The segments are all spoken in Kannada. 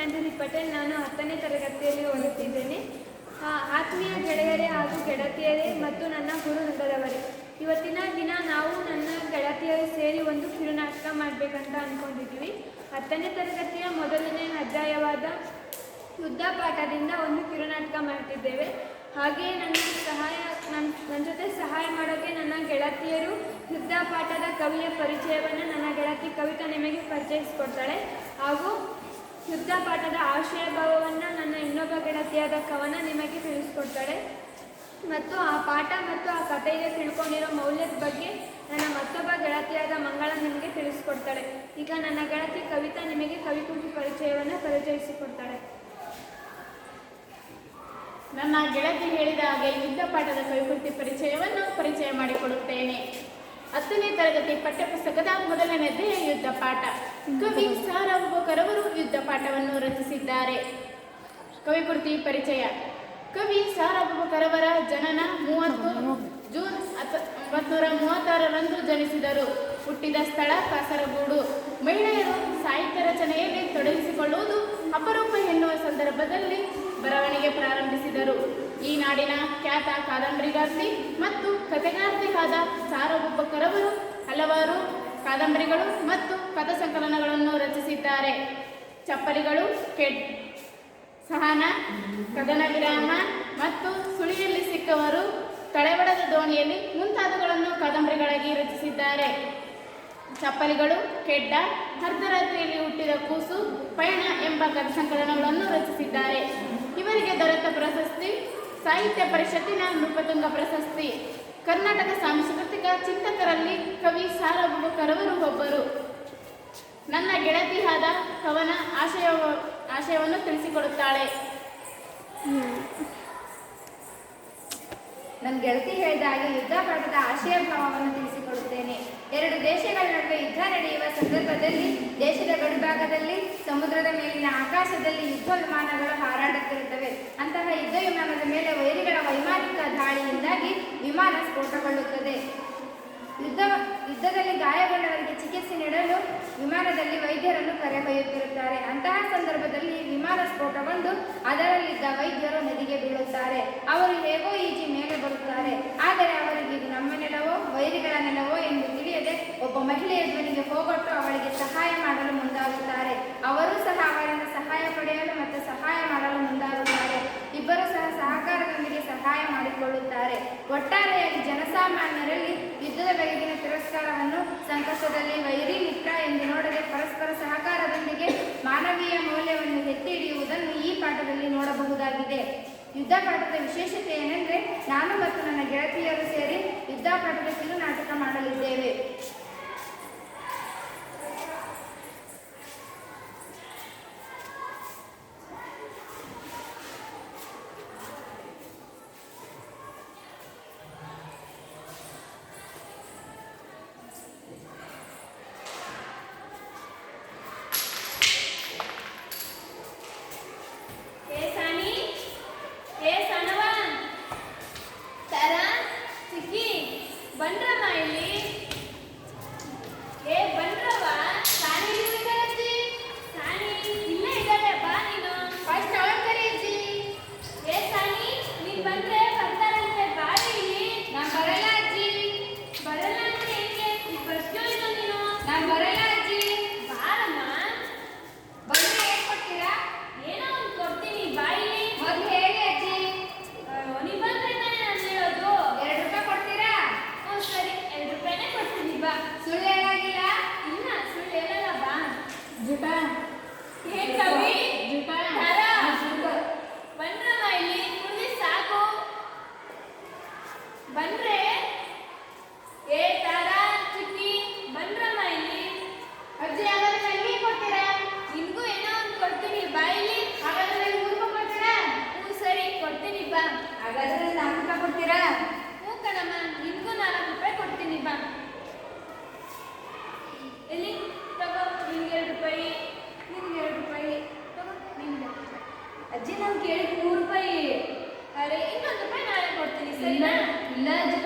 ಅಂಜಲಿ ಪಟೇಲ್. ನಾನು 10ನೇ ತರಗತಿಯಲ್ಲಿ ಓದುತ್ತಿದ್ದೇನೆ. ಆತ್ಮೀಯ ಗೆಳೆಯರೇ ಹಾಗೂ ಗೆಳತಿಯರೇ ಮತ್ತು ನನ್ನ ಗುರುವೃಂದದವರೇ, ಇವತ್ತಿನ ದಿನ ನಾವು ನನ್ನ ಗೆಳತಿಯರು ಸೇರಿ ಒಂದು ಕಿರುನಾಟಕ ಮಾಡಬೇಕಂತ ಅಂದ್ಕೊಂಡಿದ್ದೀವಿ. 10ನೇ ತರಗತಿಯ ಮೊದಲನೇ ಅಧ್ಯಾಯವಾದ ಯುದ್ಧ ಪಾಠದಿಂದ ಒಂದು ಕಿರುನಾಟಕ ಮಾಡ್ತಿದ್ದೇವೆ. ಹಾಗೆಯೇ ನನ್ನ ಜೊತೆ ಸಹಾಯ ಮಾಡೋಕ್ಕೆ ನನ್ನ ಗೆಳತಿಯರು ಯುದ್ಧ ಪಾಠದ ಕವಿಯ ಪರಿಚಯವನ್ನು ನನ್ನ ಗೆಳತಿ ಕವಿತಾ ನಿಮಗೆ ಪರಿಚಯಿಸಿಕೊಡ್ತಾಳೆ. ಹಾಗೂ ಯುದ್ಧ ಪಾಠದ ಆಶಯ ಭಾವವನ್ನು ನನ್ನ ಇನ್ನೊಬ್ಬ ಗೆಳತಿಯಾದ ಕವನ ನಿಮಗೆ ತಿಳಿಸ್ಕೊಡ್ತಾಳೆ. ಮತ್ತು ಆ ಪಾಠ ಮತ್ತು ಆ ಕಥೆಗೆ ತಿಳ್ಕೊಂಡಿರೋ ಮೌಲ್ಯದ ಬಗ್ಗೆ ನನ್ನ ಮತ್ತೊಬ್ಬ ಗೆಳತಿಯಾದ ಮಂಗಳ ನಿಮಗೆ ತಿಳಿಸ್ಕೊಡ್ತಾಳೆ. ಈಗ ನನ್ನ ಗೆಳತಿ ಕವಿತಾ ನಿಮಗೆ ಕವಿಕೃತಿ ಪರಿಚಯವನ್ನು ಪರಿಚಯಿಸಿಕೊಡ್ತಾಳೆ. ನನ್ನ ಗೆಳತಿ ಹೇಳಿದ ಹಾಗೆ ಯುದ್ಧ ಪಾಠದ ಕವಿಕೃತಿ ಪರಿಚಯವನ್ನು ಪರಿಚಯ ಮಾಡಿಕೊಡುತ್ತೇನೆ. 10ನೇ ತರಗತಿ ಪಠ್ಯಪುಸ್ತಕದ ಮೊದಲನೇ ಅಧ್ಯಾಯ ಯುದ್ಧ ಪಾಠ. ಕವಿ ಸಾರವೊಬ್ಬರವರು ಯುದ್ಧ ಪಾಠವನ್ನು ರಚಿಸಿದ್ದಾರೆ. ಕವಿಕೃತಿ ಪರಿಚಯ. ಕವಿ ಸಾರವೊಬ್ಬರವರ ಜನನ 30 ಜೂನ್ 1936ರಂದು ಜನಿಸಿದರು. ಹುಟ್ಟಿದ ಸ್ಥಳ ಕಾಸರಗೋಡು. ಮಹಿಳೆಯರು ಸಾಹಿತ್ಯ ರಚನೆಯಲ್ಲಿ ತೊಡಗಿಸಿಕೊಳ್ಳುವುದು ಅಪರೂಪ ಎನ್ನುವ ಸಂದರ್ಭದಲ್ಲಿ ಬರವಣಿಗೆ ಪ್ರಾರಂಭಿಸಿದರು. ಈ ನಾಡಿನ ಖ್ಯಾತ ಕಾದಂಬರಿಗಾರ್ತಿ ಮತ್ತು ಕಥೆಗಾರ್ತಿಯಾದ ಸಾರವೊಬ್ಬರವರು ಹಲವಾರು ಕಾದಂಬರಿಗಳು ಮತ್ತು ಕಥಾ ಸಂಕಲನಗಳನ್ನು ರಚಿಸಿದ್ದಾರೆ. ಚಪ್ಪಲಿಗಳು, ಸಹನ, ಕದನ ವಿರಾಮ ಮತ್ತು ಸುಳಿಯಲ್ಲಿ ಸಿಕ್ಕವರು, ತಳೆವಡದ ದೋಣಿಯಲ್ಲಿ ಮುಂತಾದವುಗಳನ್ನು ಕಾದಂಬರಿಗಳಾಗಿ ರಚಿಸಿದ್ದಾರೆ. ಚಪ್ಪಲಿಗಳು, ಕೆಡ್ಡ, ಅರ್ಧರಾತ್ರಿಯಲ್ಲಿ ಹುಟ್ಟಿದ ಕೂಸು, ಪಯಣ ಎಂಬ ಕಥಾ ಸಂಕಲನಗಳನ್ನು ರಚಿಸಿದ್ದಾರೆ. ಇವರಿಗೆ ದೊರೆತ ಪ್ರಶಸ್ತಿ ಸಾಹಿತ್ಯ ಪರಿಷತ್ತಿನ ನೃಪತುಂಗ ಪ್ರಶಸ್ತಿ. ಕರ್ನಾಟಕ ಸಾಂಸ್ಕೃತಿಕ ಚಿಂತಕರಲ್ಲಿ ಕವಿ ಸಾರವೊಬ್ಬರವರು ಒಬ್ಬರು. ನನ್ನ ಗೆಳತಿಯಾದ ಕವನ ಆಶಯವನ್ನು ತಿಳಿಸಿಕೊಡುತ್ತಾಳೆ. ನನ್ನ ಗೆಳತಿ ಹೇಳಿದ ಹಾಗೆ ಯುದ್ಧ ಪಾಠದ ಆಶಯ ಭಾವವನ್ನು ತಿಳಿಸಿಕೊಡುತ್ತೇನೆ. 2 ದೇಶಗಳ ನಡುವೆ ಯುದ್ಧ ನಡೆಯುವ ಸಂದರ್ಭದಲ್ಲಿ ದೇಶದ ಗಡಿಭಾಗದಲ್ಲಿ ಸಮುದ್ರದ ಮೇಲಿನ ಆಕಾಶದಲ್ಲಿ ಯುದ್ಧ ವಿಮಾನಗಳು ಹಾರಾಡುತ್ತಿರುತ್ತವೆ. ಅಂತಹ ಯುದ್ಧ ವಿಮಾನದ ಮೇಲೆ ವೈರಿಗಳ ವೈಮಾನಿಕ ದಾಳಿಯಿಂದಾಗಿ ವಿಮಾನ ಸ್ಫೋಟಗೊಳ್ಳುತ್ತದೆ. ಯುದ್ಧದಲ್ಲಿ ಗಾಯಗೊಂಡವರಿಗೆ ಚಿಕಿತ್ಸೆ ನೀಡಲು ವಿಮಾನದಲ್ಲಿ ವೈದ್ಯರನ್ನು ಕರೆದೊಯ್ಯುತ್ತಿರುತ್ತಾರೆ. ಅಂತಹ ಸಂದರ್ಭದಲ್ಲಿ ವಿಮಾನ ಸ್ಫೋಟಗೊಂಡು ಅದರಲ್ಲಿದ್ದ ವೈದ್ಯರು ನದಿಗೆ ಬೀಳುತ್ತಾರೆ. ಅವರು ಹೇಗೋ ಈಜಿ ಮೇಲೆ ಬರುತ್ತಾರೆ. ಆದರೆ ಅವರಿಗೆ ಇದು ನಮ್ಮ ನೆಲವೋ ವೈರಿಗಳ ನೆಲವೋ ಎಂದು ತಿಳಿಯದೆ ಒಬ್ಬ ಮಹಿಳೆಯ ಧ್ವನಿಗೆ ಹೋಗೊಟ್ಟು ಅವಳಿಗೆ ಸಹಾಯ ಮಾಡಲು ಮುಂದಾಗುತ್ತಾರೆ. ಅವರೂ ಸಹ ಅವರಿಂದ ಸಹಾಯ ಪಡೆಯಲು ಮತ್ತು ಸಹಾಯ ಮಾಡಲು ಮುಂದಾಗುತ್ತಾರೆ. ಇಬ್ಬರು ಸಹ ಸಹಕಾರದೊಂದಿಗೆ ಸಹಾಯ ಮಾಡಿಕೊಳ್ಳುತ್ತಾರೆ. ಒಟ್ಟಾರೆಯಾಗಿ ಜನಸಾಮಾನ್ಯರಲ್ಲಿ ಯುದ್ಧದ ಬಗೆಗಿನ ತಿರಸ್ಕಾರವನ್ನು, ಸಂಕಷ್ಟದಲ್ಲಿ ವೈರಿ ಮಿತ್ರ ಎಂದು ನೋಡದೆ ಪರಸ್ಪರ ಸಹಕಾರದೊಂದಿಗೆ ಮಾನವೀಯ ಮೌಲ್ಯವನ್ನು ಎತ್ತಿ ಹಿಡಿಯುವುದನ್ನು ಈ ಪಾಠದಲ್ಲಿ ನೋಡಬಹುದಾಗಿದೆ. ಯುದ್ಧ ಪಾಠದ ವಿಶೇಷತೆ ಏನೆಂದರೆ, ನಾನು ಮತ್ತು ನನ್ನ ಗೆಳತಿಯರು ಸೇರಿ ಯುದ್ಧ ಪಾಠದ ಕಿರುನಾಟಕ ಮಾಡಲಿದ್ದೇವೆ. ಅಜ್ಜಿ, ನಾನು ಕೇಳಿ 3 ರೂಪಾಯಿ. ಅರೆ, ಇನ್ನೊಂದು ರೂಪಾಯಿ ನಾಳೆ ಕೊಡ್ತೀನಿ, ಸರಿನಾ? ಇಲ್ಲ ಅಜ್ಜಿ,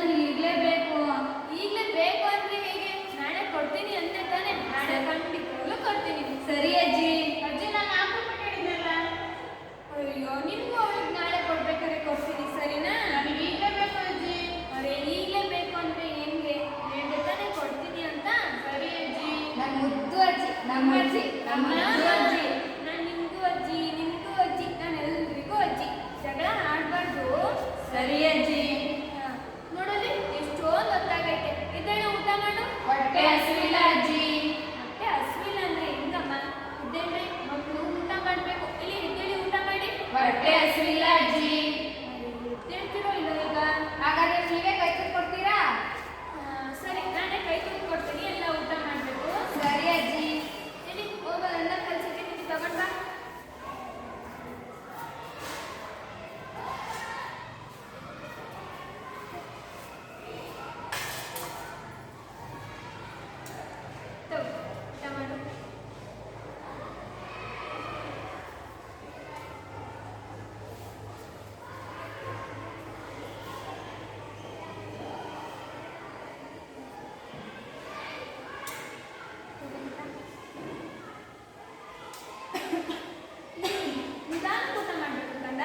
ನಮಗೂ ಅಜ್ಜಿ. ನಾನು ನಿಮಗೂ ಅಜ್ಜಿ, ನಿಮಗೂ ಅಜ್ಜಿ, ನಾನು ಎಲ್ರಿಗೂ ಅಜ್ಜಿ. ಜಗಳ ಆಡಬಾರ್ದು. ಸರಿ ಅಜ್ಜಿ. ನೋಡಲಿ ಎಷ್ಟೊಂದು ಹೊತ್ತಾಗೈತೆ. ಇದ್ದೇಳು ಊಟ ಮಾಡು. ಹೊಟ್ಟೆ ಹಸಿವಿಲ್ಲ ಅಜ್ಜಿ. ಹೊಟ್ಟೆ ಹಸಿವಿಲ್ಲ ಅಂದ್ರೆ ಹೆಂಗಮ್ಮ? ಇದ್ದೇಳ್ರಿ, ಮಕ್ಕಳು ಊಟ ಮಾಡಬೇಕು. ಇಲ್ಲಿ ಇದ್ದೇಳಿ ಊಟ ಮಾಡಿ. ಹೊಟ್ಟೆ ಹಸಿವಿಲ್ಲ ಅಜ್ಜಿ. ಎದ್ದೇಳ್ತಿರೋ ಇಲ್ಲ ಈಗ? ಹಾಗಾದ್ರೆ ನೀವೇ ಕೈ ಕೊಡ್ತೀರಾ? ಸರಿ, ನಾನೇ ಕೈ ತುಂಬ ಕೊಡ್ತೀನಿ. ಎಲ್ಲ ಊಟ ಮಾಡಬೇಕು. ಸರಿ ಅಜ್ಜಿ. ಇಲ್ಲಿ ಹೋಗೋದೆಲ್ಲ ಕಲ್ಸಿದ್ದೀನಿ, ನೀವು ತಗೊಂಡ್ ಬಾ. ತಗೋ, ಊಟ ಮಾಡು. ನಿಧಾನ ಊಟ ಮಾಡಬೇಕು ಕಂದ.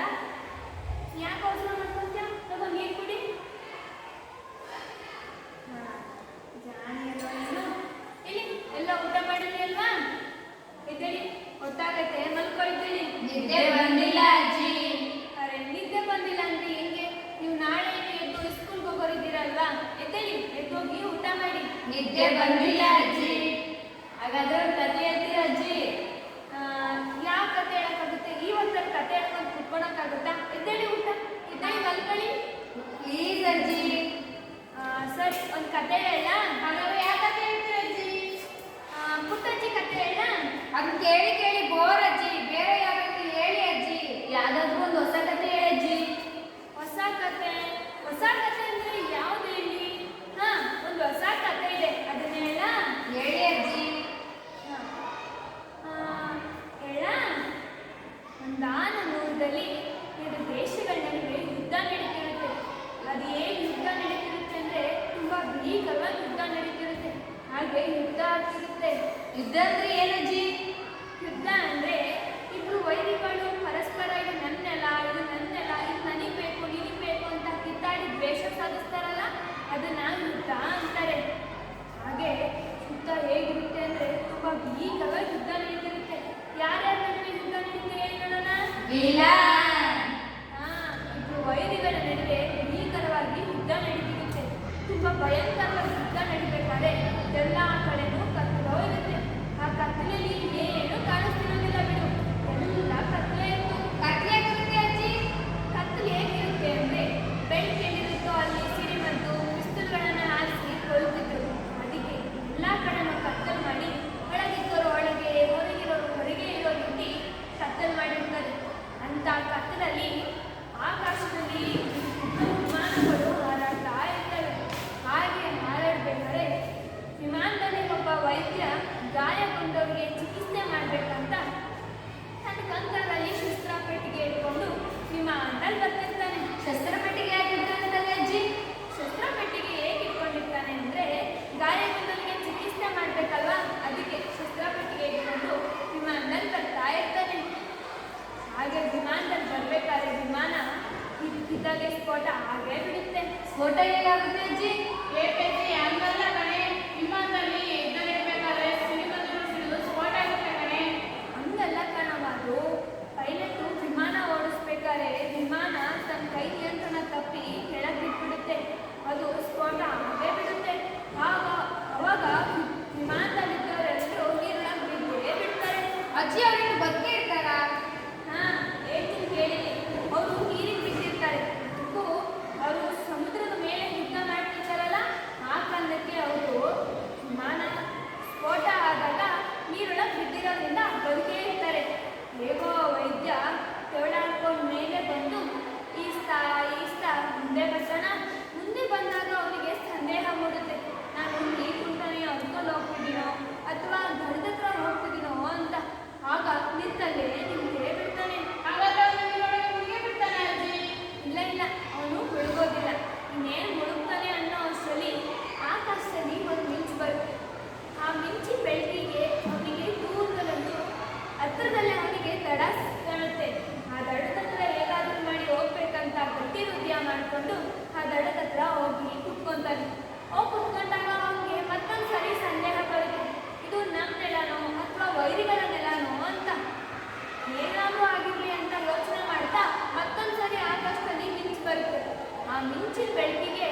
ಯಾಕೆ ಅವಸರ ಮಾಡ್ಕೊಂತೀಯ? ತಗೋ ನೀರು ಕುಡಿ. ಜಾಣಿ ಅಲ್ವಾ ನೀನು? ಇಲ್ಲಿ ಎಲ್ಲ ಊಟ ಮಾಡಿದ್ರಿ ಅಲ್ವಾ? ಇದ್ದೇಳಿ, ಹೊತ್ತಾಗೈತೆ, ಮಲ್ಕೋ. ಇದ್ದೇಳಿ. ನಿದ್ದೆ ಬಂದಿಲ್ಲ ಅಜ್ಜಿ. ಅರೆ, ನಿದ್ದೆ ಬಂದಿಲ್ಲ ಅಂದ್ರೆ ಹೆಂಗೆ? ನೀವು ನಾಳೆ ಎದ್ದು ಸ್ಕೂಲ್ಗೆ ಹೋಗೋರಿದ್ದೀರಲ್ವಾ? ಎದ್ದೇಳಿ, ಎದ್ದೋಗಿ ಊಟ ಮಾಡಿ. ನಿದ್ದೆ ಬಂದಿಲ್ಲ ಅಜ್ಜಿ. ಹಾಗಾದ್ರೆ ಒಂದು ಕಥೆ ಹೇಳ್ತೀರಾ ಅಜ್ಜಿ? ಯಾವ ಕತೆ ಹೇಳಕ್ಕಾಗುತ್ತೆ? ಇವತ್ತಲ್ಲಿ ಕತೆ ಹೇಳ್ಕೊಂಡು ಕುತ್ಕೊಳಕ್ಕಾಗುತ್ತಾ? ಎದ್ದೇಳಿ ಊಟ, ಎದ್ದೇಳಿ ಮಲ್ಕೊಳ್ಳಿ. ಪ್ಲೀಸ್ ಅಜ್ಜಿ. ಸರಿ, ಒಂದು ಕತೆ ಹೇಳ. ಹಾಗಾದ್ರೆ ಯಾವ ಕಥೆ ಹೇಳ್ತೀರಾ ಅಜ್ಜಿ? ಪುಟ್ಟಜ್ಜಿ ಕತೆ ಹೇಳ. ಅದನ್ನ ಕೇಳಿ ಕೇಳಿ ಬೋರ್ ಅಜ್ಜಿ. ಬೇರೆ ಯಾವ್ದಾದ್ರು ಹೇಳಿ ಅಜ್ಜಿ. ಯಾವ್ದಾದ್ರು ಒಂದು ಹೊಸ ಕಥೆ ಹೇಳಿ ಅಜ್ಜಿ. ಹೊಸ ಕತೆ? ಹೊಸ ಕತೆ ಅಂದ್ರೆ ಯಾವ್ದು ಹೇಳಿ? ಒಂದು ಹೊಸ ಕತೆ ಇದೆ, ಅದನ್ನ ಹೇಳ. ಹೇಳಿ ಅಜ್ಜಿ. ಹೇಳ. ಒಂದಾನೂರದಲ್ಲಿ ಎರಡು ದೇಶಗಳ ನಡುವೆ ಯುದ್ಧ ನಡೀತಿರುತ್ತೆ. ಅದು ಹೇಗೆ ಯುದ್ಧ ನಡೀತಿರುತ್ತೆ ಅಂದ್ರೆ ತುಂಬಾ ಭೀಕರವಾಗಿ ಯುದ್ಧ ನಡೀತಿರುತ್ತೆ. ಹಾಗೆ ಯುದ್ಧ ಆಗ್ತಿರುತ್ತೆ. ಯುದ್ಧ ಅಂದ್ರೆ ಏನಜ್ಜಿ? ಯುದ್ಧ ಅಂದ್ರೆ ಇಬ್ರು ವೈರಿಗಳು ಪರಸ್ಪರ ಇದು ನನ್ನೆಲ್ಲ, ಇದು ನನ್ನೆಲ್ಲ, ಇದು ನನಗೆ ಬೇಕು, ನಿನಗೆ ಬೇಕು ಅಂತ ಕಿತ್ತಾಡಿ ದ್ವೇಷ ಸಾಧಿಸ್ತಾರಲ್ಲ, ಅದನ್ನ ಯುದ್ಧ ಅಂತಾರೆ. ಹಾಗೆ ಯುದ್ಧ ಹೇಗಿರುತ್ತೆ ಅಂದ್ರೆ ತುಂಬಾ ಭೀಕರವಾಗಿ ಯುದ್ಧ ನಡೀತಿರುತ್ತೆ. ಯಾರ್ಯಾರ ನಡುವೆ ಯುದ್ಧ ನಡೀತಿದೆ ಹೇಳಿ ನೋಡೋಣ. ಇಲ್ಲ. ಇಬ್ರು ವೈರಿಗಳ ನಡುವೆ ಭೀಕರವಾಗಿ ಯುದ್ಧ ನಡೀತಿರುತ್ತೆ. ತುಂಬಾ ಭಯಂಕರವಾಗಿ ಯುದ್ಧ ನಡೀಬೇಕಾದ್ರೆ ಎಲ್ಲ ಕಡೆನೂ ಕತ್ತಲು ಇರುತ್ತೆ. ಆ ಕತ್ತಲಲ್ಲಿ ಏನು ಕಾಣಿಸ್ತಿರೋದಿಲ್ಲ ಬಿಡು, ಎಲ್ಲ ಕತ್ತಲೆ ಇತ್ತು. ಕತ್ಲೆ ಬರುತ್ತೆ ಅಜ್ಜಿ. ಕತ್ತಲು ಹೇಗಿರುತ್ತೆ ಅಂದ್ರೆ ಬೆಳಕು ಎಲ್ಲಿರುತ್ತೋ ಅಲ್ಲಿ ಸಿಡಿಮದ್ದು ಪಿಸ್ತೂಲ್ಗಳನ್ನ ಹಾರಿಸಿ ಕೊಲ್ತಿದ್ರು. ಅದಕ್ಕೆ ಎಲ್ಲ ಕಡೆನೂ ಕತ್ತಲು ಮಾಡಿ ಒಳಗಿದ್ದವರು ಒಳಗೆ, ಹೊರಗಿರೋರು ಹೊರಗೆ ಇರೋರು ಇಟ್ಟು ಕತ್ತಲು ಮಾಡಿರ್ತಾರೆ. ಅಂತ ಕತ್ತಲಲ್ಲಿ ಆಕಾಶದಲ್ಲಿ ವಿಮಾನಗಳು ಹಾರಾಡ್ತಾ ಇರ್ತವೆ. ಹಾಗೆ ಹಾರಾಡ್ಬೇಕಾದ್ರೆ ವಿಮಾನದಲ್ಲಿ ಒಬ್ಬ ವೈದ್ಯ ಗಾಯಗೊಂಡವರಿಗೆ ಚಿಕಿತ್ಸೆ ಮಾಡಬೇಕಂತ ತನ್ನ ಕಂಕರಲ್ಲಿ ಶಸ್ತ್ರ ಪೆಟ್ಟಿಗೆ ಇಟ್ಕೊಂಡು ವಿಮಾನದಲ್ಲಿ ಬರ್ತಿರ್ತಾನೆ. ಶಸ್ತ್ರ ಪೆಟ್ಟಿಗೆ ಆಗಿರ್ತಾನೆ ಅಜ್ಜಿ. ಶಸ್ತ್ರ ಪೆಟ್ಟಿಗೆ ಹೇಗೆ ಇಟ್ಕೊಂಡಿರ್ತಾನೆ ಅಂದ್ರೆ ಗಾಯಗೊಂಡವರಿಗೆ ಚಿಕಿತ್ಸೆ ಮಾಡ್ಬೇಕಲ್ವಾ, ಅದಕ್ಕೆ ಶಸ್ತ್ರ ಪೆಟ್ಟಿಗೆ ಇಟ್ಕೊಂಡು ವಿಮಾನದಲ್ಲಿ ಬರ್ತಾ ಇರ್ತಾನೆ. ಹಾಗೆ ವಿಮಾನದಲ್ಲಿ ಬರ್ಬೇಕಾದ್ರೆ ವಿಮಾನ ಇದ್ದಾಗೆ ಸ್ಫೋಟ ಹಾಗೆ ಬಿಡುತ್ತೆ. ಸ್ಫೋಟ ಹೇಗಾಗುತ್ತೆ ಅಜ್ಜಿ? ಏಪೆಜ್ಜಿ ಹಂಗಲ್ಲ ಕಣೆ. ವಿಮಾನದಲ್ಲಿ ಯುದ್ಧ ಇರ್ಬೇಕಾದ್ರೆ ಸಿಡಿಮದ್ದು ಸಿಡಿದು ಸ್ಫೋಟ ಆಗುತ್ತೆ ಕಣೆ. ಹಂಗಲ್ಲ ಕಣವಾದು. ಪೈಲಟ್ ವಿಮಾನ ಓಡಿಸ್ಬೇಕಾದ್ರೆ ವಿಮಾನ ತನ್ನ ಕೈ ನಿಯಂತ್ರಣ ತಪ್ಪಿ ಕೆಳಗೆ ಬಿಟ್ಬಿಡುತ್ತೆ. ಅದು ಸ್ಫೋಟ ಹಾಗೆ ಬಿಡುತ್ತೆ. ಅವಾಗ ವಿಮಾನದಲ್ಲಿದ್ದವರೆಲ್ಲರೂ ನೀರೊಳಗೆ ಬಿದ್ದೇ ಬಿಡ್ತಾರೆ. ಅಜ್ಜಿ ಅವ್ರೇನು ಬದುಕೇ ಇರ್ತಾರಾ? ಹೇಳ್ತೀನಿ ಕೇಳಿ. ಅವರು ನೀರಿಗೆ ಬಿದ್ದಿರ್ತಾರೆ. ಅವರು ಸಮುದ್ರದ ಮೇಲೆ ಯುದ್ಧ ಮಾಡ್ತಿರ್ತಾರಲ್ಲ, ಆ ಕಾರಣಕ್ಕೆ ಅವರು ವಿಮಾನ ಸ್ಫೋಟ ಆದಾಗ ನೀರೊಳಗೆ ಬಿದ್ದಿರೋದ್ರಿಂದ ಬದುಕೇ ಇರ್ತಾರೆ. ಹೇಗೋ ವೈದ್ಯ ತೆವಳಾಡ್ಕೊಂಡು ಮೇಲೆ ಬಂದು ಈಸ್ತಾ ಈಸ್ತಾ ಮುಂದೆ ಬರ್ತಾನ. ಮುಂದೆ ಬಂದಾಗ ಅವನಿಗೆ ಸಂದೇಹ ಮೂಡುತ್ತೆ, ನಾನು ನೀರು ಕುಂಟಾನೆ ಹರ್ಕೊಂಡು ಹೋಗ್ತಿದ್ದೀನೋ ಅಥವಾ ಗಡದ ಹತ್ರ ಹೋಗ್ತಿದ್ದೀನೋ ಅಂತ. ಆಗ ನಿಂತ ಆಕಾಶದಲ್ಲಿ ಮಿಂಚು ಬರುತ್ತೆ. ಆ ಮಿಂಚಿನ ಬೆಳಕಿಗೆ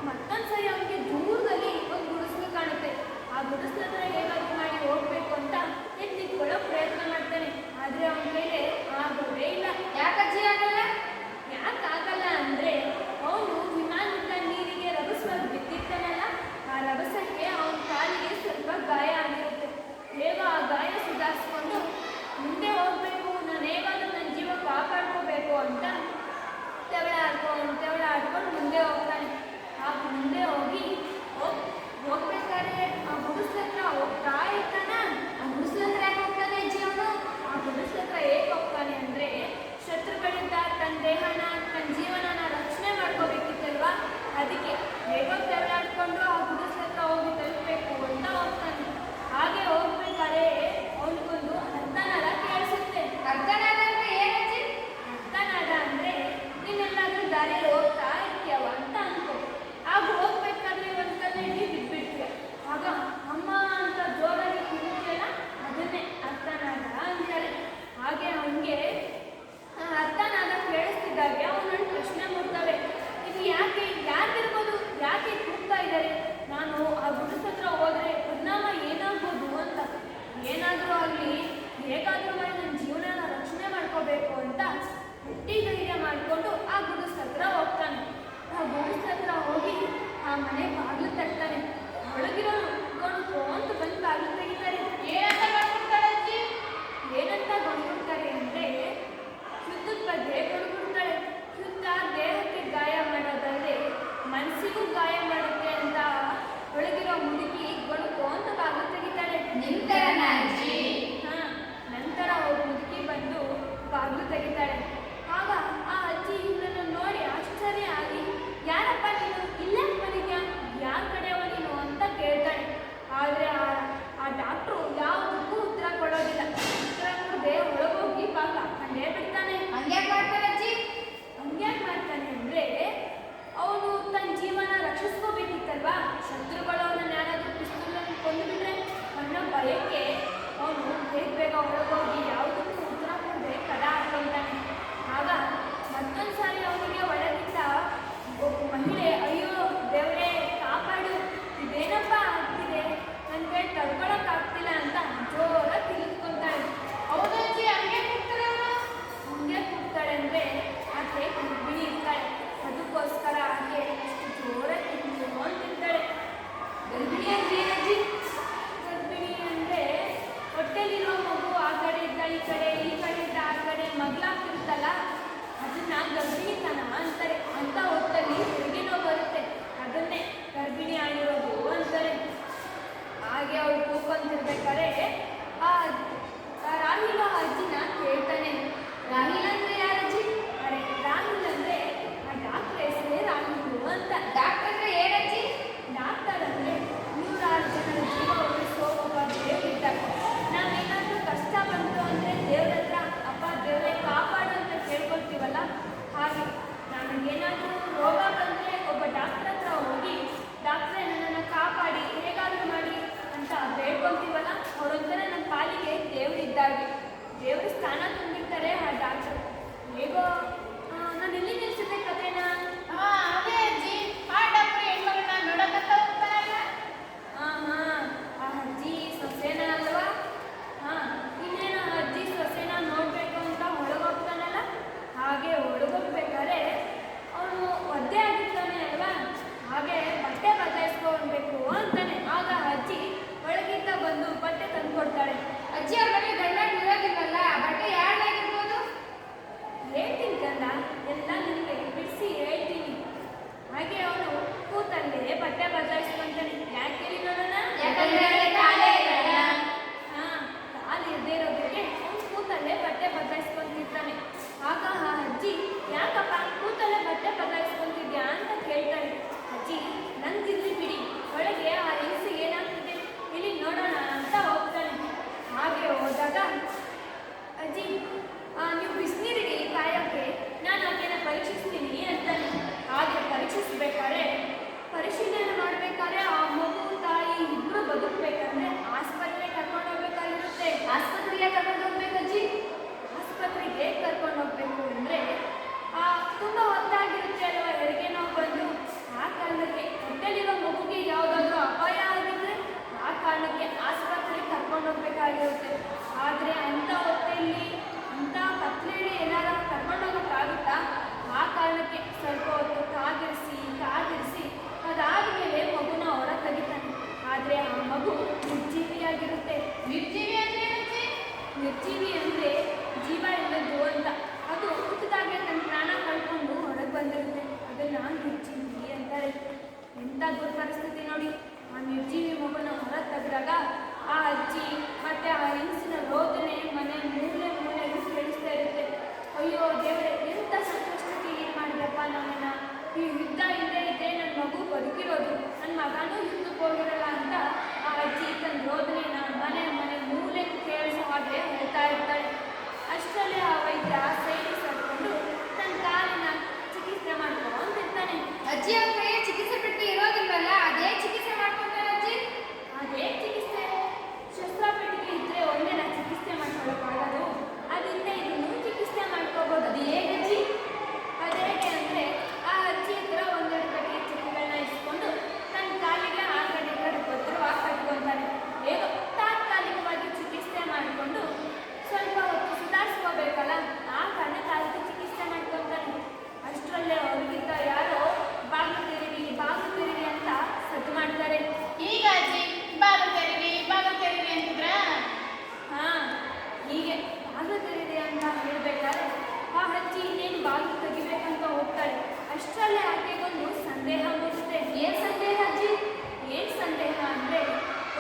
ಮತ್ತೊಂದ್ಸರಿ ಅವನಿಗೆ ದೂರದಲ್ಲಿ ಒಂದು ಗುಡಿಸಲು ಕಾಣುತ್ತೆ. ಆ ಗುಡಿಸಲ ಹತ್ರ ಹೇಗಾದ್ರೂ ಮಾಡಿ ಹೋಗ್ಬೇಕು ಅಂತ ಎತ್ತಿಕೊಳ್ಳೋ ಪ್ರಯತ್ನ ಮಾಡ್ತಾನೆ. ಆದ್ರೆ ಅವನ ಕೈಲಿ ಆಗೋದೇ ಇಲ್ಲ. ಯಾಕಜ್ಜಿ ಆಗಲ್ಲ? ಯಾಕಾಗಲ್ಲ ಅಂದ್ರೆ ಅವನು ವಿಮಾನದಿಂದ ನೀರಿಗೆ ರಭಸವಾಗಿ ಬಿದ್ದಿರ್ತಾನಲ್ಲ, ಆ ರಭಸಕ್ಕೆ ಅವನ ಕಾಲಿಗೆ ಸ್ವಲ್ಪ ಗಾಯ ಆಗಿರುತ್ತೆ. ಹೇಗೋ ಆ ಗಾಯ ಸುಧಾರಿಸ್ಕೊಂಡು ಮುಂದೆ ಹೋಗ್ಬೇಕು, ನಾನು ಹೇಗಾದ್ರೂ ನನ್ನ ಜೀವ ಕಾಪಾಡ್ಕೋಬೇಕು ಅಂತ ತೆವಳ ಆಡ್ಕೊಂಡು ಮುಂದೆ ಹೋಗ್ತಾನೆ. ಆ ಮುಂದೆ ಹೋಗ್ಬೇಕಾದ್ರೆ ಆ ಗುಡಿಸ್ಲ ಹತ್ರ ಹೋಗ್ತಾ ಇರ್ತಾನ. ಆ ಗುಡಿಸ್ಲ ಹತ್ರ ಯಾಕೆ ಹೋಗ್ತಾನೆ ಅಜ್ಜಿ ಅವನು? ಆ ಗುಡಿಸ್ಲ ಹತ್ರ ಹೇಗೆ ಹೋಗ್ತಾನೆ ಅಂದ್ರೆ ಶತ್ರುಗಳಿಂದ ತನ್ನ ದೇಹನ ತನ್ನ ಜೀವನನ ರಕ್ಷಣೆ ಮಾಡ್ಕೋಬೇಕಿತ್ತಲ್ವಾ, ಅದಕ್ಕೆ ಹೇಗೋ ತೆವಳಾಡ್ಕೊಂಡು ಆ ಗುಡಿಸ್ಲ ಹತ್ರ ಹೋಗಿ ತಲುಪಬೇಕು ಅಂತ ಹೋಗ್ತಾನೆ. ಹಾಗೆ ಹೋಗ್ಬೇಕಾದ್ರೆ ಅವನಿಗೊಂದು ಅರ್ಥನಾದ ಕೇಳಿಸುತ್ತೆ. ಅರ್ಧನಾದ ಅಂದ್ರೆ ಏನಜ್ಜಿ? ಅರ್ಥನಾದ ಅಂದ್ರೆ ನೀನೆಲ್ಲಾದ್ರೂ ದಾರಿಯಲ್ಲಿ ಹೋಗ್ತಾ ಇರ್ತೀಯವ ಅಂತ ಅನ್ಕೋ. ಆಗ ಹೋಗ್ಬೇಕಾದ್ರೆ ಒಂದು ಕಲ್ಲಲ್ಲಿ ಬಿದ್ಬಿಡ್ತೀಯ. ಆಗ ಅಮ್ಮ ಅಂತ ಜೋರಾಗಿ ಕಿರುತ್ಯಲ್ಲ, ಅದನ್ನೇ ಅರ್ಥನಾದ ಅಂತಾರೆ. ಹಾಗೆ ಅವನಿಗೆ ಅರ್ಥನಾದ ಕೇಳಿಸ್ತಿದ್ದಾಗೆ ಅವನನ್ನು ಪ್ರಶ್ನೆ ಮೂಡ್ತವೆ. ಇದು ಯಾಕಿರ್ಬೋದು, ಯಾಕೆ ಕೂಗ್ತಾ ಇದ್ದಾರೆ? ನಾನು ಆ ಗುಡಿಸ ಹತ್ರ ಹೋದ್ರೆ ಪರಿಣಾಮ ಏನಾಗ್ಬೋದು ಅಂತ. ಏನಾದರೂ ಆಗಲಿ, ಹೇಗಾದ್ರೂ ಮಾಡಿ ನನ್ನ ಜೀವನನ ರಕ್ಷಣೆ ಮಾಡ್ಕೋಬೇಕು ಅಂತ ಹುಟ್ಟಿ ಧೈರ್ಯ ಮಾಡಿಕೊಂಡು ಆ ಗುಡಿಸ ಹತ್ರ ಹೋಗ್ತಾನೆ. ಆ ಗುಡಿಸ ಹತ್ರ ಹೋಗಿ ಆ ಮನೆ ಬಾಗಿಲು ತಟ್ತಾನೆ. ಒಳಗಿರೋರು ಗಣಕು ಅಂತ ಬಂದು ಬಾಗಿಲು ತೆಗಿತಾರೆ. ಏನಂತ ಮಾಡ್ಕೊಡ್ತಾಳೆ ಅಜ್ಜಿ? ಏನಂತ ಗೊಣಗುಡ್ತಾರೆ ಅಂದ್ರೆ ಶುದ್ಧದ ಬಗ್ಗೆ ಗೊಣಗುಡ್ತಾಳೆ. ಶುದ್ಧ ದೇಹಕ್ಕೆ ಗಾಯ ಮಾಡೋದಲ್ಲದೆ ಮನಸ್ಸಿಗೂ ಗಾಯ ಮಾಡುತ್ತೆ ಅಂತ ಒಳಗಿರೋ ಮುದುಕಿ ಗೊಣಕು ಅಂತ ಬಾಗಿಲು ತೆಗಿತಾಳೆ. ನಿಂತರನ ಅಜ್ಜಿ? ನಂತರ ಒಬ್ಬ ಮುದುಕಿ ಬಂದು ಬಾಗಿಲು ತೆಗಿತಾಳೆ. ಆಗ ಆ ಅಜ್ಜಿ ಇವನನ್ನು ನೋಡಿ ಆಶ್ಚರ್ಯ ಆಗಿ, ಯಾರಪ್ಪ ನೀನು, ಇಲ್ಲೇ ಮನೆಗೆ ಯಾರ ಕಡೆಯವ ನೀನು ಅಂತ ಕೇಳ್ತಾಳೆ. ಆದರೆ ಆ ಡಾಕ್ಟ್ರು ಯಾವುದಕ್ಕೂ ಉತ್ತರ ಕೊಡೋದಿಲ್ಲ. ಉತ್ತರ ಕೊಡದೆ ಒಳಗೋಗಿ ಬಾಗಿಲು ಹಾಕೊಂಡೇ ಬಿಡ್ತಾನೆ. ಹಂಗ್ಯಾಕ್ ಮಾಡ್ತಾನೆ ಅಜ್ಜಿ? ಹಂಗ್ಯಾಕೆ ಮಾಡ್ತಾನೆ ಅಂದ್ರೆ ಅವನು ತನ್ನ ಜೀವನ ರಕ್ಷಿಸ್ಕೋಬೇಕಿತ್ತಲ್ವಾ. ಶತ್ರುಗಳು ಅವನನ್ನು ಯಾರಾದರೂ ಪಿಸ್ತೂಲನ್ನು ಕೊಂದುಬಿಟ್ರೆ ಅನ್ನೋ ಭಯಕ್ಕೆ ಅವನು ಬೇಗ ಒಳಗೋಗಿ ಯಾವುದಕ್ಕೂ ಉತ್ತರ ಕೊಡದೆ ಕದ ಹಾಕ್ಕೊಳ್ತಾನೆ. ಆಗ ಮತ್ತೊಂದು ಸಾರಿ ಅವನಿಗೆ ಒಳಗಿದ್ದ ಒಬ್ಬ ಮಹಿಳೆ, ಅಯ್ಯೋ ದೇವರೇ ಕಾಪಾಡು, ಇದೇನಪ್ಪ ಆಗ್ತಿದೆ, ನನಗೆ ತಡ್ಕೊಳಕ್ಕಾಗ್ತಿಲ್ಲ ಅಂತ ಜೋರಾಗಿ ತಿಳಿದುಕೊಳ್ತಾಳೆ. ಹೌದು ಅಜ್ಜಿ, ಹಂಗೆ ಕೂಗ್ತಾರೆ ಅವರು. ಹಂಗೆ ಕೂಗ್ತಾಳೆ ಅಂದ್ರೆ ಆಕೆ ಗರ್ಭಿಣಿ ಇರ್ತಾಳೆ. ಅದಕ್ಕೋಸ್ಕರ ಆಕೆ ಅಷ್ಟು ಜೋರಾಗಿ ಅಂತಿರ್ತಾಳೆ. ಗರ್ಭಿಣಿ ಅಂದ್ರೆ ಏನಜ್ಜಿ? ಗರ್ಭಿಣಿ ಅಂದ್ರೆ ಹೊಟ್ಟೆಲಿರೋ ಮಗು ಆ ಕಡೆ ಇದ್ದ ಈ ಕಡೆ ಇದ್ದ ಆ ಕಡೆ ಮಗ್ಲಾಗ್ತಿರುತ್ತಲ್ಲ, ಅದನ್ನ ಗರ್ಭಿಣಿತನ ಅಂತಾರೆ. ಅಂತ ಹೊತ್ತಲ್ಲಿ ಹೊರಗಿನೋ ಬರುತ್ತೆ, ಅದನ್ನೇ ಗರ್ಭಿಣಿ ಆಗಿರೋದು ಅಂತಾರೆ. ಹಾಗೆ ಅವಳು ಕೂತ್ಕೊಂತಿರ್ಬೇಕಾದ್ರೆ ಆ ರಾಹಿಲ ಅಜ್ಜಿನ ಕೇಳ್ತಾನೆ. ರಾಹಿಲ್ ಅಂದ್ರೆ ಯಾರಜ್ಜಿ? ಅರೆ ರಾಹಿಲ್ ಅಂದ್ರೆ ಆ ಡಾಕ್ಟರ್ ಹೆಸರೇ ರಾಹಿಲು ಅಂತ. ಡಾಕ್ಟರ್ ಅಂದ್ರೆ ಏನಜ್ಜಿ? ಡಾಕ್ಟರ್ ಅಂದ್ರೆ 106 ಜನರ ಜೀವ ಉಳಿಸುವ ಒಬ್ಬ ದೇವರಿದ್ದಾರೆ. ನಾವೇನಾದ್ರೂ ಕಷ್ಟ ಬಂತು ಅಂದ್ರೆ ದೇವ್ರ ಹತ್ರ ಅಪ್ಪ ದೇವರೇ ಕಾಪಾಡು ಅಂತ ಕೇಳ್ಕೊಳ್ತೀವಲ್ಲ, ಹಾಗೆ ನನಗೇನಾದ್ರೂ ರೋಗ ಬಂದ್ರೆ ಒಬ್ಬ ಡಾಕ್ಟರ್ ಹತ್ರ ಹೋಗಿ, ಡಾಕ್ಟ್ರೇ ನನ್ನನ್ನು ಕಾಪಾಡಿ ಹೇಗಾದ್ರೂ ಮಾಡಿ ಅಂತ ಬೇಡ್ಕೊಳ್ತೀವಲ್ಲ, ಅವರೊಂಥರ ನನ್ನ ಪಾಲಿಗೆ ನಿರ್ಜೀವಿ ಅಂದರೆ ಜೀವ ಇಲ್ಲದ್ದು ಅಂತ. ಅದು ಹುಟ್ಟಿದಾಗೆ ತನ್ನ ಪ್ರಾಣ ಕಳ್ಕೊಂಡು ಹೊರಗೆ ಬಂದಿರುತ್ತೆ, ಅದನ್ನು ನಿರ್ಜೀವಿ ಅಂತಾರೆ. ಎಂಥ ದುರ್ಪರಿಸ್ಥಿತಿ ನೋಡಿ. ಆ ನಿರ್ಜೀವಿ ಮಗುನ ಹೊರ ತೆಗೆದಾಗ ಆ ಅಜ್ಜಿ ಮತ್ತೆ ಆ ಹೆಂಗಸಿನ ರೋದನೆ ಮನೆ ಮೂಲೆ ಮೂಲೆಗೂ ಕೇಳಿಸ್ತಾ ಇರುತ್ತೆ. ಅಯ್ಯೋ ದೇವರೇ, ಎಂಥ ಸಂಕಷ್ಟಕ್ಕೆ ಏನು ಮಾಡಿದಪ್ಪ ನಮ್ಮನ್ನ. ಈ ಯುದ್ಧ ಇಲ್ಲದೆ ಇದ್ದರೆ ನನ್ನ ಮಗು ಬದುಕಿರೋದು, ನನ್ನ ಮಗನೂ ಯುದ್ಧಕ್ಕೆ ಹೋಗಿರಲ್ಲ ಅಂತ ಆ ಅಜ್ಜಿ ತನ್ನ ರೋದನೆನ ಮನೆ ಮನೆ ಮೂಲೆಗೂ ಕೇಳಿಸೋ ಹಾಗೆ ಹೇಳ್ತಾ ಇರ್ತಾಳೆ. ಅಷ್ಟರಲ್ಲೇ ಆ ವೈದ್ಯ ಸೈಡಿ ಸರ್ಕೊಂಡು ತನ್ನ ಕಾಲಿನ ಚಿಕಿತ್ಸೆ ಮಾಡ್ಕೊಂತಿರ್ತಾನೆ. ಅಜ್ಜಿ ಅವ್ರ ಕೈಯ ಚಿಕಿತ್ಸೆ ಪೆಟ್ಟಿ ಇರೋದಿಲ್ವಲ್ಲ, ಅದೇ ಚಿಕಿತ್ಸೆ ಮಾಡ್ಕೊಂತಾರೆ ಅಜ್ಜಿ. ಅದೇ ಚಿಕಿತ್ಸೆ ಶಸ್ತ್ರಪೆಟ್ಟಿಗೆ ಇದ್ರೆ ಒಂದೇನ ಚಿಕಿತ್ಸೆ ಮಾಡ್ಕೊಳ್ಳೋಕ್ಕಾಗೋದು, ಅದರಿಂದ ಇದನ್ನು ಚಿಕಿತ್ಸೆ ಮಾಡ್ಕೋಬೋದು. ಅದು ಹೇಗೆ ಅಜ್ಜಿ? ಅದೇಗೆ ಅಂದರೆ ಆ ಅಜ್ಜಿ ಹತ್ರ ಒಂದೆರಡು ಕಡೆಗೆ ಚಿಕ್ಕಗಳನ್ನ ಇಸ್ಕೊಂಡು ತನ್ನ ಕಾಲಿಗೆ ಆ ಕಡೆ ಈ ಕಡೆ ಭದ್ರವಾಗಿ ಕಟ್ಕೊತಾನೆ. ಹೇಗೋ ತಾತ್ಕಾಲಿಕವಾಗಿ ಚಿಕಿತ್ಸೆ ಮಾಡಿಕೊಂಡು ಸ್ವಲ್ಪ ಹೊತ್ತು ಸುಧಾರಿಸ್ಕೋಬೇಕಲ್ಲ, ಆ ಕಾರಣಕ್ಕೆ ಅದಕ್ಕೆ ಚಿಕಿತ್ಸೆ ಮಾಡ್ಕೊತಾನೆ. ಅಷ್ಟರಲ್ಲೇ ಅವ್ರಿಗಿಂತ ಯಾರೋ ಬಾಗಿಲು ತೆರೀರಿ ಅಂತ ಸದ್ದು ಮಾಡ್ತಾರೆ. ಈಗ ಅಜ್ಜಿ ಬಾಗಿಲು ತೆರೀರಿ ಅಂತಿದ್ರ? ಹಾಂ, ಹೀಗೆ ಬಾಗಿಲು ತೆರೀರಿ ಅಂತ ಹೇಳ್ಬೇಕಾದ್ರೆ ಆ ಅಜ್ಜಿ ಇನ್ನೇನು ಬಾಗಿಲು ತೆಗಿಬೇಕಂತ ಹೋಗ್ತಾಳೆ. ಅಷ್ಟರಲ್ಲೇ ಆಕೆಗೊಂದು ಸಂದೇಹ ಮೂಡಿಸುತ್ತೆ. ಏನು ಸಂದೇಹ ಅಜ್ಜಿ? ಏನು ಸಂದೇಹ ಅಂದರೆ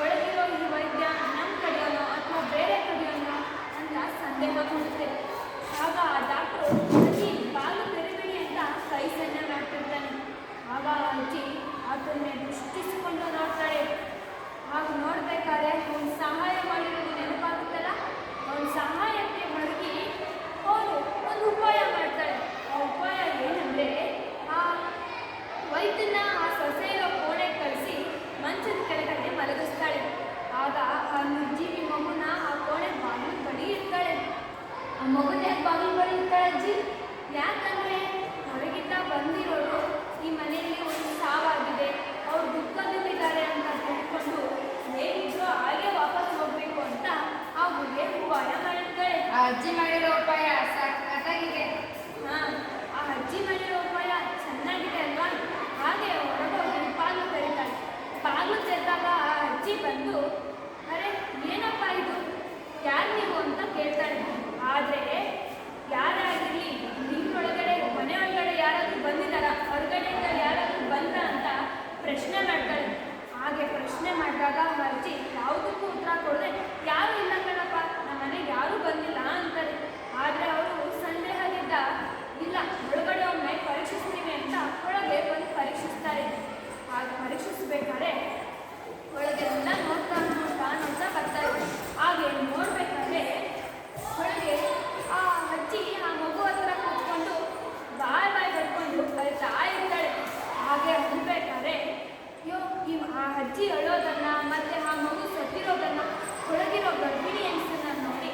ಒಳಗಿರೋ ಈ ವೈದ್ಯ ನಮ್ಮ ಕಡೆಯೋನೋ ಅಥವಾ ಬೇರೆ ಕಡೆಯೋನೋ ಅಂತ ಸಂದೇಹ ಮೂಡುತ್ತೆ. ಆಗ ಆ ಡಾಕ್ಟ್ರು ಅಜ್ಜಿ ಬಾಗಿಲು ತೆರಿಬೇಡಿ ಅಂತ ಕೈ ಸನ್ನೆ ಮಾಡ್ತಿರ್ತಾನೆ. ಆಗ ಆ ಅಜ್ಜಿ ಅದನ್ನೇ ದೃಷ್ಟಿಸಿಕೊಂಡು ನೋಡ್ತಾಳೆ. ಆಗ ನೋಡ್ಬೇಕಾದ್ರೆ ಅವ್ನು ಸಹಾಯ ಮಾಡಿರೋದು ನೆನಪಾಗುತ್ತಲ್ಲ, ಅವನ ಸಹಾಯಕ್ಕೆ ಮಡಗಿ ಅವನು ಒಂದು ಉಪಾಯ ಮಾಡ್ತಾಳೆ. ಆ ಉಪಾಯ ಏನಂದರೆ ಆ ವೈದ್ಯನ ಆ ಸೊಸೆ ಇರೋ ಕೋಣೆಗೆ ಕಳಿಸಿ ಮಂಚದ ಕೆಳಗಡೆ ಮಲಗಿಸ್ತಾಳೆ. ಆಗ ಆ ನಿರ್ಜೀವಿ ಮಗುನ ಆ ಕೋಣೆ ಬಾಗಿಲು ಬಳಿ ಇರ್ತಾಳೆ. ಆ ಮಗುನ ಯಾಕೆ ಬಾಗಿಲು ಬಳಿ ಇರ್ತಾಳೆ ಅಜ್ಜಿ? ಯಾಕಂದರೆ ಹೊರಗಿಂದ ಬಂದಿರೋರು ಈ ಮನೆಯಲ್ಲಿ ಒಂದು ಸಾವಾಗಿದೆ, ಅವ್ರು ದುಃಖದಲ್ಲಿದ್ದಾರೆ ಅಂತ ತಿಳ್ಕೊಂಡು ಹೇಗಿದ್ರು ಹಾಗೆ ವಾಪಸ್ ಹೋಗ್ಬೇಕು ಅಂತ ಆ ಹುಡುಗಿ ಉಪಾಯ ಮಾಡಿರ್ತಾಳೆ. ಆ ಅಜ್ಜಿ ಮಾಡಿರೋ ಉಪಾಯ ಸಖತ್ತಾಗಿದೆ. ಹಾಂ, ಆ ಅಜ್ಜಿ ಮಾಡಿರೋ ಉಪಾಯ ಚೆನ್ನಾಗಿದೆ ಅಲ್ವಾ? ಹಾಗೆ ಹೊರಗೋಗಿ ಬಾಗಿಲು ತೆರೀತಾಳೆ. ಬಾಗಿಲು ತೆರೆದಾಗ ಆ ಅಜ್ಜಿ ಬಂದು, ಅರೆ ಏನಪ್ಪ ಇದು, ಯಾರು ನೀವು ಅಂತ ಕೇಳ್ತಾಳೆ. ಆದರೆ ಯಾರೇ ಆಗಿರಲಿ ನೀರೊಳಗಡೆ ಮನೆ ಒಳಗಡೆ ಯಾರಾದರೂ ಬಂದಿದ್ದಾರ, ಹೊರಗಡೆಯಿಂದ ಯಾರಾದರೂ ಬಂದ ಅಂತ ಪ್ರಶ್ನೆ ಮಾಡ್ತಾಳೆ. ಹಾಗೆ ಪ್ರಶ್ನೆ ಮಾಡಿದಾಗ ಅಜ್ಜಿ ಯಾವುದಕ್ಕೂ ಉತ್ತರ ಕೊಡದೆ, ಯಾರೂ ಇಲ್ಲ ಕಣಪ್ಪ, ನಮ್ಮ ಮನೆಗೆ ಯಾರೂ ಬಂದಿಲ್ಲ ಅಂತಾರೆ. ಆದರೆ ಅವರು ಸಂದೇಹದಿಂದ, ಇಲ್ಲ ಒಳಗಡೆ ಒಮ್ಮೆ ಪರೀಕ್ಷಿಸ್ತೀವಿ ಅಂತ ಒಳಗೆ ಬಂದು ಪರೀಕ್ಷಿಸ್ತಾರೆ. ಹಾಗೆ ಪರೀಕ್ಷಿಸಬೇಕಾದ್ರೆ ಒಳಗೆಲ್ಲ ನೋಡ್ತಾ ಬರ್ತಾರೆ. ಹಾಗೆ ನೋಡ್ಬೇಕಾದ್ರೆ ಒಳಗೆ ಆ ಅಜ್ಜಿ ಆ ಮಗು ಹತ್ರ ಕೂತ್ಕೊಂಡು ಬಾಯ್ ಬಡ್ಕೊಂಡು ಅಳ್ತಾ ಇರ್ತಾಳೆ. ಹಾಗೆ ಅನ್ಬೇಕಾದ್ರೆ ಆ ಅಜ್ಜಿ ಅಳೋದನ್ನ ಮತ್ತೆ ಆ ಮಗು ಸತ್ತಿರೋದನ್ನ ಒಳಗಿರೋ ಗರ್ಭಿಣಿ ಹೆಂಗಸನ್ನ ನೋಡಿ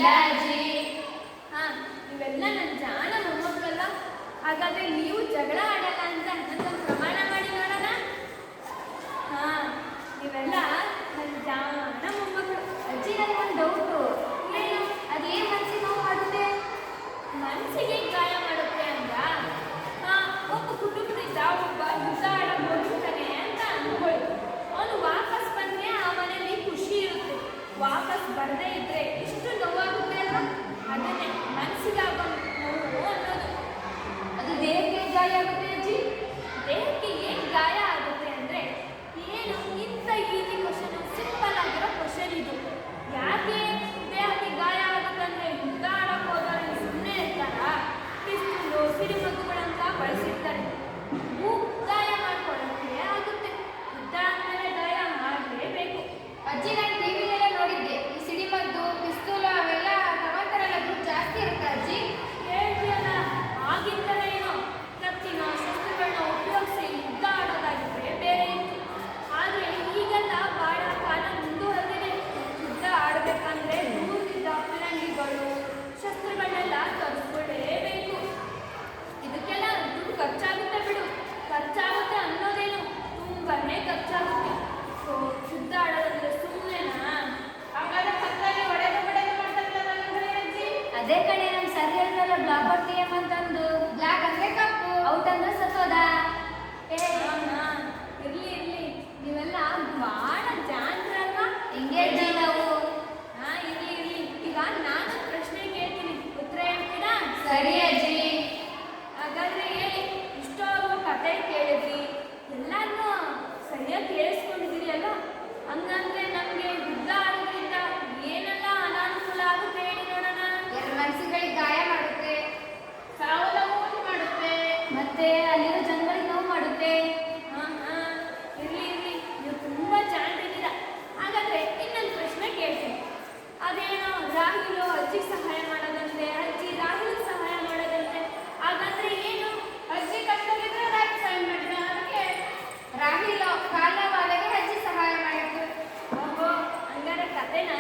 ಇಲ್ಲ ಅಜ್ಜಿ. ಹಾ, ಇವೆಲ್ಲ ನನ್ನ ಜಾಣ ಮೊಮ್ಮಕ್ಕಳಲ್ಲ. ಹಾಗಾದ್ರೆ ನೀವು ಜಗಳ ಆಡಲ್ಲ ಅಂತ ನನ್ನೊಂದು ಪ್ರಮಾಣ ಮಾಡಿ ನೋಡೋಣ. ಹಾ, ನೀವೆಲ್ಲ ನನ್ನ ಜಾಣ ಮೊಮ್ಮಕ್ಕಳು. ಅಜ್ಜಿ ನನಗೊಂದು ಡೌಟು. ಏನು? ಅದೇನು ಮನಸ್ಸಿಗೆ ನೋವು ಮಾಡುತ್ತೆ? ಮನಸ್ಸಿಗೆ ಗಾಯ ಮಾಡುತ್ತೆ ಅಂದ. ಹಾ, ಒಬ್ಬ ಕುಟುಂಬದಿಂದ ಒಬ್ಬ ಯುದ್ಧ ಆಡಕ್ ಹೋಗಿರ್ತಾನೆ ಅಂತ ಅನ್ಕೊಳ್ಳಿ. ಅವನು ವಾಪಸ್ ಬಂದ್ರೆ ಆ ಮನೆಯಲ್ಲಿ ಖುಷಿ ಇರುತ್ತೆ. ವಾಪಸ್ ಬರದೇ ಇದ್ರೆ ಎಷ್ಟು ನೋವಾಗುತ್ತೆ ಅಲ್ವಾ? ಅದನ್ನೇ ಮನಸ್ಸಿಗಾಗೋ ನೋವು ಅನ್ನೋದು. ಅದು ದೇಹಕ್ಕೆ ಗಾಯ ಆಗುತ್ತೆ ಅಜ್ಜಿ? ದೇಹಕ್ಕೆ ಏನ್ ಗಾಯ ಆಗುತ್ತೆ ಅಂದ್ರೆ, ಏನು ಇಂಥ ಈಸಿ ಕ್ವಶನ್, ಸಿಂಪಲ್ ಆಗಿರೋ ಕ್ವಶನ್ ಇದು. ಯಾಕೆ ದೇಹಕ್ಕೆ ಗಾಯ ಆಗುತ್ತೆ ಅಂದ್ರೆ ಯುದ್ಧ ಆಡಕ್ ಹೋದವ್ರು ಸುಮ್ಮನೆ ಇರ್ತಾರ? ಪಿಸ್ತೂಲು, ಸಿಡಿಮದ್ದುಗಳಂತ ಬಳಸಿರ್ತಾರೆ. ಗಾಯ ಮಾಡ್ಕೊಳ್ಳೋಕೆ ಆಗುತ್ತೆ. ಯುದ್ಧ ಆದ್ಮೇಲೆ ಗಾಯ ಮಾಡಲೇಬೇಕು. ಅಜ್ಜಿ, ನಾನು ಟಿವಿಲೆಲ್ಲ ನೋಡಿದ್ದೆ, ಈ ಸಿಡಿಮದ್ದು, ಪಿಸ್ತೂಲು ಅವೆಲ್ಲ ತಗೊಂತಾರಲ್ಲ, ದುಡ್ಡು ಜಾಸ್ತಿ ಇರುತ್ತೆ ಅಜ್ಜಿ. ಹೇಳ್ತೀಯಲ್ಲ, ಆಗಿಂದಲೇ ಏನೋ ಕತ್ತಿನ ಶಸ್ತ್ರಗಳನ್ನ ಉಪಯೋಗಿಸಿ ಯುದ್ಧ ಆಡೋದಾಗಿದ್ರೆ ಬೇರೆ ಇತ್ತು. ಆದ್ರೆ ಈಗೆಲ್ಲ ಬಹಳ ಕಾಲ ಮುಂದುವರೆದಿದೆ. ಯುದ್ಧ ಆಡಬೇಕಂದ್ರೆ ದೂರದಿಂದ ಫಿರಂಗಿಗಳು, ಶಸ್ತ್ರಗಳನ್ನೆಲ್ಲ ತರಿಸ್ಕೊಳ್ಳೇಬೇಕು. ಇದಕ್ಕೆಲ್ಲ ದುಡ್ಡು ಖರ್ಚಾಗುತ್ತೆ ಬಿಡು. ಖರ್ಚಾಗುತ್ತೆ ಅನ್ನೋದೇನು, ತುಂಬಾನೇ ಖರ್ಚಾಗುತ್ತೆ. ಸೊ ಯುದ್ಧ ಆಡೋದಂದ್ರೆ ಸುಮ್ಮನೆನಾ? ಹಾಗಾದ್ರೆ ಕತ್ತಲ್ಲಿ ಹೊಡೆದು ಮಾಡ್ತಾರಲ್ಲ ಅಜ್ಜಿ. ಅದೇ ಕಡೆ ನಮ್ ಸರ್ ಹೇಳಿದ್ರಲ್ಲ, ಬ್ಲಾಕ್ ಔಟ್ ಗೇಮ್ ಅಂತಂದು. ಬ್ಲಾಕ್ ಅಂದ್ರೆ ಕಪ್ಪು, ಔಟ್ ಅಂದ್ರೆ ಸತ್ತೋದ. ಇರ್ಲಿ ಇರ್ಲಿ, ನೀವೆಲ್ಲ ಬಹಳ ಜಾಣರಲ್ವಾ? ಹಿಂಗೆ ಅಜ್ಜಿ ನಾವು. ಹಾ, ಇರ್ಲಿ ಇರ್ಲಿ. ಈಗ ನಾನು ಪ್ರಶ್ನೆ ಕೇಳ್ತೀನಿ, ಉತ್ತರ ಹೇಳ್ತೀರಾ? ಸರಿ ಅಜ್ಜಿ. ಹಾಗಾದ್ರೆ ಹೇಳಿ. ಇಷ್ಟೊಂದು ಕತೆ ಕೇಳಿದ್ರಿ, ಎಲ್ಲಾನು ಸರಿಯಾಗಿ ಕೇಳಿಸ್ಕೊಂಡಿದ್ದೀರಿ ಅಲ್ಲ? ಹಂಗಂದ್ರೆ ನಮ್ಗೆ ಯುದ್ಧ ಆಡೋದ್ರಿಂದ ಏನೆಲ್ಲ ಅನಾನುಕೂಲ ಆಗುತ್ತೆ ಹೇಳಿ ನೋಡೋಣ. ಎರಡು ಮನಸ್ಸುಗಳಿಗೆ ಗಾಯ ಮಾಡುತ್ತೆ, ಸಾವು ನೋವು ಮಾಡುತ್ತೆ. ಮತ್ತೆ ಅಲ್ಲಿರೋ ಜನಗಳಿಗೆ ನೋವು ಮಾಡುತ್ತೆ. ಹಾ, ಇರ್ಲಿ ಇರ್ಲಿ, ನೀವು ತುಂಬಾ ಜಾಣರಿದ್ದೀರಾ. ಹಾಗಾದ್ರೆ ಇನ್ನೊಂದು ಪ್ರಶ್ನೆ ಕೇಳ್ತೀನಿ. ಅದೇನೋ ರಾಹುಲು ಅಜ್ಜಿಗೆ ಸಹಾಯ ಮಾಡೋದಂತೆ, ಅಜ್ಜಿ ರಾಹುಲ್ಗೆ ಸಹಾಯ ಮಾಡೋದಂತೆ. ಹಾಗಾದ್ರೆ ಏನು? ಅಜ್ಜಿ ಕಷ್ಟವಿದ್ರೆ ರಾಗಿ ಸಹಾಯ ಮಾಡಿದ, ಅದಕ್ಕೆ ರಾಹಿಲ್ ಕಾಲವಾಲೆಗೆ ಅಜ್ಜಿ ಸಹಾಯ ಮಾಡಿದ್ರು. ಓಹೋ, ಹಂಗಾರೆ ಕತೆನ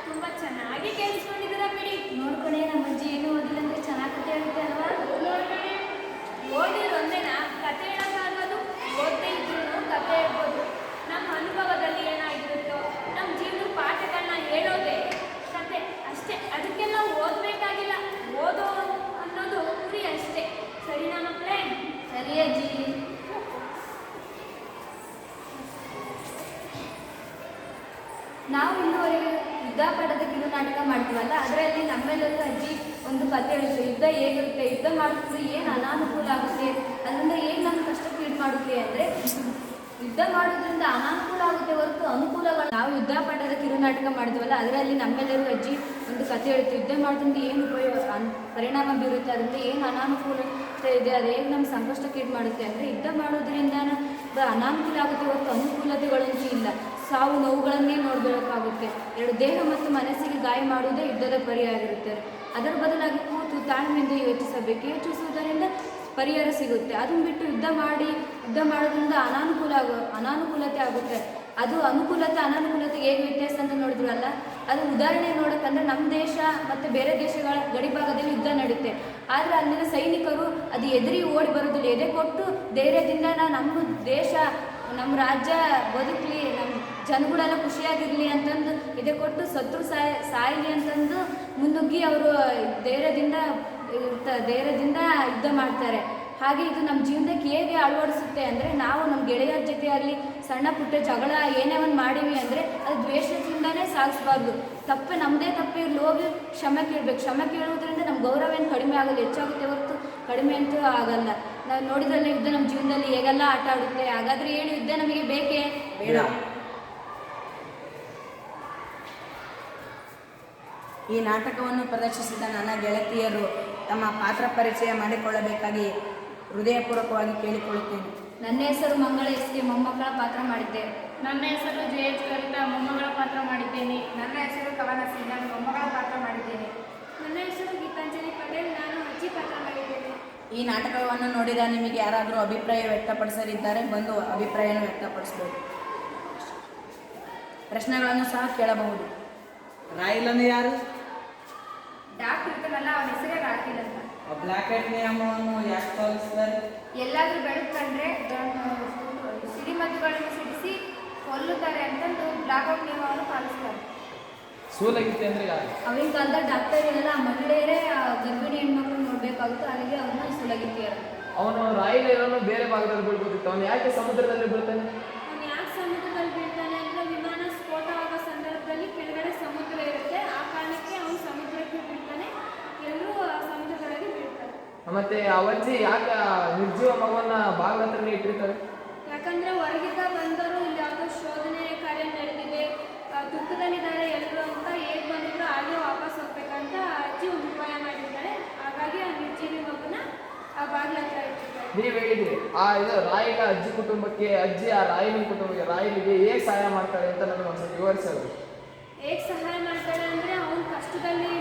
ತುಂಬಾ ಚೆನ್ನಾಗಿ ಕೇಳಿಸ್ಕೊಂಡಿದ್ದೀರಾ ಬಿಡಿ. ನೋಡ್ಕೊಣೆ, ನಮ್ಮ ಅಜ್ಜಿ ಏನು ಓದಿಲ್ಲ ಅಂದ್ರೆ ಚೆನ್ನಾಗಿ ಕತೆ ಹೇಳುತ್ತೆ ಅಲ್ವಾ? ನೋಡ್ಕೊಳ್ಳಿ, ಓದಿರೋ ಒಂದೇನಾ ಕತೆ ಹೇಳೋಕ್ಕಾಗೋದು? ಓದದೇ ಇದ್ರೂ ಕತೆ ಹೇಳ್ಬೋದು. ನಮ್ಮ ಅನುಭವದಲ್ಲಿ ಏನಾಗಿರುತ್ತೋ, ನಮ್ಮ ಜೀವನ ಪಾಠಗಳನ್ನ ಹೇಳೋದೇ ಕತೆ ಅಷ್ಟೇ. ಅದಕ್ಕೆಲ್ಲ ಓದಬೇಕಾಗಿಲ್ಲ. ಓದೋ ಅನ್ನೋದು ಗುರಿ ಅಷ್ಟೇ. ಸರಿನಾ ಮಕ್ಕಳೇ? ಸರಿ ಅಜ್ಜಿ. ನಾವು ಇನ್ನುವರೆಗೆ ಯುದ್ಧ ಪಾಠದ ಕಿರು ನಾಟಕ ಮಾಡ್ತೀವಲ್ಲ, ಅದರಲ್ಲಿ ನಮ್ಮೆಲ್ಲರೂ ಅಜ್ಜಿ ಒಂದು ಕತೆ ಹೇಳಿದ್ರು. ಯುದ್ಧ ಹೇಗಿರುತ್ತೆ, ಯುದ್ಧ ಮಾಡಿದ್ರೆ ಏನು ಅನಾನುಕೂಲ ಆಗುತ್ತೆ, ಅದರಿಂದ ಏನು ನಮ್ಮ ಕಷ್ಟಕ್ಕೆ ಈಡು ಮಾಡುತ್ತೆ ಅಂದರೆ, ಯುದ್ಧ ಮಾಡೋದ್ರಿಂದ ಅನಾನುಕೂಲ ಆಗುತ್ತೆ ಹೊರತು ಅನುಕೂಲಗಳು. ನಾವು ಯುದ್ಧ ಪಾಠದ ಕಿರು ನಾಟಕ ಮಾಡಿದ್ವಲ್ಲ, ಅದರಲ್ಲಿ ನಮ್ಮೆಲ್ಲರೂ ಅಜ್ಜಿ ಒಂದು ಕತೆ ಹೇಳ್ತೀವಿ. ಯುದ್ಧ ಮಾಡೋದ್ರಿಂದ ಏನು ಉಪಯೋಗ, ಪರಿಣಾಮ ಬೀರುತ್ತೆ, ಅದರಿಂದ ಏನು ಅನಾನುಕೂಲತೆ ಇದೆ, ಅದು ಹೇಗೆ ನಮ್ಮ ಸಂಕಷ್ಟಕ್ಕೆ ಈಡು ಮಾಡುತ್ತೆ ಅಂದರೆ, ಯುದ್ಧ ಮಾಡೋದ್ರಿಂದ ಅನಾನುಕೂಲ ಆಗುತ್ತೆ ಹೊರತು ಅನುಕೂಲತೆಗಳಂತೂ ಇಲ್ಲ. ಸಾವು ನೋವುಗಳನ್ನೇ ನೋಡಬೇಕಾಗುತ್ತೆ. ಎರಡು ದೇಹ ಮತ್ತು ಮನಸ್ಸಿಗೆ ಗಾಯ ಮಾಡುವುದೇ ಯುದ್ಧದ ಪರಿಯಾಗಿರುತ್ತೆ. ಅದರ ಬದಲಾಗಿ ಕೂತು ತಾಳ್ಮೆಯಿಂದ ಯೋಚಿಸಬೇಕು. ಯೋಚಿಸುವುದರಿಂದ ಪರಿಹಾರ ಸಿಗುತ್ತೆ. ಅದನ್ನು ಬಿಟ್ಟು ಯುದ್ಧ ಮಾಡೋದ್ರಿಂದ ಅನಾನುಕೂಲತೆ ಆಗುತ್ತೆ. ಅದು ಅನುಕೂಲತೆ ಅನಾನುಕೂಲತೆ ಹೇಗೆ ವ್ಯತ್ಯಾಸ ಅಂತ ನೋಡಿದ್ರಲ್ಲ, ಅದು ಉದಾಹರಣೆ ನೋಡೋಕ್ಕಂದ್ರೆ ನಮ್ಮ ದೇಶ ಮತ್ತು ಬೇರೆ ದೇಶಗಳ ಗಡಿಭಾಗದಲ್ಲಿ ಯುದ್ಧ ನಡೆಯುತ್ತೆ. ಆದರೆ ಅಲ್ಲಿನ ಸೈನಿಕರು ಅದು ಎದುರಿ ಓಡಿ ಬರೋದಿಲ್ಲ. ಎದೆ ಕೊಟ್ಟು ಧೈರ್ಯದಿಂದ ನಮ್ಮ ದೇಶ, ನಮ್ಮ ರಾಜ್ಯ ಬದುಕಲಿ, ನಮ್ಮ ಜನಗಳೆಲ್ಲ ಖುಷಿಯಾಗಿರಲಿ ಅಂತಂದು ಎದೆ ಕೊಟ್ಟು ಶತ್ರು ಸಾಯಲಿ ಅಂತಂದು ಮುನ್ನುಗ್ಗಿ ಅವರು ಧೈರ್ಯದಿಂದ ಯುದ್ಧ ಮಾಡ್ತಾರೆ. ಹಾಗೆ ಇದು ನಮ್ಮ ಜೀವನಕ್ಕೆ ಹೇಗೆ ಅಳವಡಿಸುತ್ತೆ ಅಂದರೆ, ನಾವು ನಮ್ಮ ಗೆಳೆಯರ ಜೊತೆ ಆಗಲಿ ಸಣ್ಣ ಪುಟ್ಟ ಜಗಳ ಏನೇ ಒಂದು ಮಾಡೀವಿ ಅಂದರೆ ಅದು ದ್ವೇಷದಿಂದನೇ ಸಾಗಿಸ್ಬಾರ್ದು. ನಮ್ಮದೇ ತಪ್ಪಿರ್ಲಿ, ಹೋಗಿ ಕ್ಷಮೆ ಕೇಳಬೇಕು. ಕ್ಷಮೆ ಕೇಳುವುದರಿಂದ ನಮ್ಮ ಗೌರವ ಏನು ಕಡಿಮೆ ಆಗೋದು, ಹೆಚ್ಚಾಗುತ್ತೆ ಹೊರತು ಕಡಿಮೆ ಅಂತೂ ಆಗಲ್ಲ. ನಾವು ನೋಡಿದ್ರಲ್ಲ ಯುದ್ಧ ನಮ್ಮ ಜೀವನದಲ್ಲಿ ಹೇಗೆಲ್ಲ ಆಟ ಆಡುತ್ತೆ. ಹಾಗಾದರೆ ಏನು ಯುದ್ಧ ನಮಗೆ ಬೇಕೇ ಬೇಡ? ಈ ನಾಟಕವನ್ನು ಪ್ರದರ್ಶಿಸಿದ ನನ್ನ ಗೆಳತಿಯರು ತಮ್ಮ ಪಾತ್ರ ಪರಿಚಯ ಮಾಡಿಕೊಳ್ಳಬೇಕಾಗಿ ಹೃದಯಪೂರ್ವಕವಾಗಿ ಕೇಳಿಕೊಳ್ಳುತ್ತೇನೆ. ನನ್ನ ಹೆಸರು ಮಂಗಳ ಎಸ್ಕೆ, ಮೊಮ್ಮಕ್ಕಳ ಪಾತ್ರ ಮಾಡಿದ್ದೆ. ನನ್ನ ಹೆಸರು ಜಯೇಶ್ ಕವಿತಾ, ಮೊಮ್ಮಗಳ ಪಾತ್ರ ಮಾಡಿದ್ದೇನೆ. ನನ್ನ ಹೆಸರು ಕವನ ಸಿಂಗ್, ನಾನು ಮೊಮ್ಮಗಳ ಪಾತ್ರ ಮಾಡಿದ್ದೇನೆ. ನನ್ನ ಹೆಸರು ಗೀತಾಂಜಲಿ ಪಟೇಲ್, ನಾನು ಅಜ್ಜಿ ಪಾತ್ರ ಮಾಡಿದ್ದೇನೆ. ಈ ನಾಟಕವನ್ನು ನೋಡಿದ ನಿಮಗೆ ಯಾರಾದರೂ ಅಭಿಪ್ರಾಯ ವ್ಯಕ್ತಪಡಿಸಲಿದ್ದಾರೆ, ಬಂದು ಅಭಿಪ್ರಾಯವನ್ನು ವ್ಯಕ್ತಪಡಿಸಬಹುದು. ಪ್ರಶ್ನೆಗಳನ್ನು ಸಹ ಕೇಳಬಹುದು. ರಾಯಿಲನ್ನು ಯಾರು? ಡಾಕ್ಟರ್ ಇರ್ತಾನಲ್ಲ ಅವನ ಹೆಸರೇ ರಾಕಿಲ್ ಅಂತ. ಬ್ಲ್ಯಾಕ್ ಔಟ್ ನಿಯಮವನ್ನು ಯಾಕೆ ಪಾಲಿಸಿದ್ದಾರೆ? ಎಲ್ಲಾದ್ರೂ ಬೆಳಕು ಕಂಡ್ರೆ ಸಿಡಿಮದ್ದುಗಳನ್ನು ಸಿಡಿಸಿ ಕೊಲ್ಲುತ್ತಾರೆ ಅಂತಂದು ಬ್ಲಾಕ್ಔಟ್ ನಿಯಮವನ್ನು ಪಾಲಿಸ್ತಾರೆ. ಸೂಲಗಿತ್ತೆ ಅಂದ್ರೆ ಯಾರು? ಅವಾಗಿನ ಕಾಲದಾಗ ಡಾಕ್ಟರ್ ಎಲ್ಲ ಮಹಿಳೆಯರೇ ಗರ್ಭಿಣಿ ಹೆಣ್ಮಕ್ಳು ನೋಡ್ಬೇಕಾಗುತ್ತೆ, ಹಾಗಾಗಿ ಅವನ್ನ ಸುಲಗಿತ್ತೀರ. ಅವನು ರಾಯಿಲೆ ಇರೋನು ಬೇರೆ ಭಾಗದಲ್ಲಿ ಬೀಳ್ಬೋದಿತ್ತು, ಅವನು ಯಾಕೆ ಸಮುದ್ರದಲ್ಲಿ ಬೀಳ್ತಾನೆ? ಅವ್ನು ಯಾಕೆ ಸಮುದ್ರದಲ್ಲಿ ಬೀಳ್ತಾನೆ ಅಂದರೆ ವಿಮಾನ ಸ್ಫೋಟ ಆಗೋ ಸಂದರ್ಭದಲ್ಲಿ ಕೆಳಗಡೆ ಸಮುದ್ರ ಇರುತ್ತೆ, ಆ ಕಾರಣಕ್ಕೆ ಅವನು ಸಮುದ್ರಕ್ಕೆ ಬೀಳ್ತಾನೆ, ಎಲ್ಲರೂ ಸಮುದ್ರದೊಳಗೆ ಬೀಳ್ತಾರೆ. ಮತ್ತೆ ಆ ಅಜ್ಜಿ ಯಾಕೆ ನಿರ್ಜೀವ ಮಗುವನ್ನ ಬಾಗಿಲ ಹತ್ರನೇ ಇಟ್ಟಿರ್ತಾರೆ? ಯಾಕಂದರೆ ಹೊರಗಿಂದ ಬಂದವರು ಇಲ್ಲಿ ಯಾವುದೋ ಶೋಧನೆ ಕಾರ್ಯ ನಡೆದಿದೆ, ದುಃಖದಲ್ಲಿದ್ದಾರೆ ಎಲ್ಲರೂ ಅಂತ ಹೇಗೆ ಬಂದಿದ್ರು ಹಾಗೆ ವಾಪಸ್ ಹೋಗ್ಬೇಕಂತ ಅಜ್ಜಿ ಒಂದು ಉಪಾಯ ಮಾಡಿರ್ತಾರೆ. ಹಾಗಾಗಿ ಆ ನಿರ್ಜೀವಿ ಮಗುನ ಆ ಬಾಗಿಲ ಹತ್ರ ಇಟ್ಟಿರ್ತಾರೆ. ನೀವು ಹೇಳಿದ್ರಿ ಆ ಇದು ರಾಯಿಗ ಅಜ್ಜಿ ಕುಟುಂಬಕ್ಕೆ, ಅಜ್ಜಿ ಆ ರಾಯಿನ ಕುಟುಂಬಕ್ಕೆ ರಾಯಿಲಿಗೆ ಹೇಗೆ ಸಹಾಯ ಮಾಡ್ತಾರೆ ಅಂತ ನನಗೆ ಒಂದ್ಸಲ ವಿವರಿಸೋದು. ಹೇಗೆ ಸಹಾಯ ಮಾಡ್ತಾಳೆ ಅಂದರೆ ಅವನು ಕಷ್ಟದಲ್ಲಿ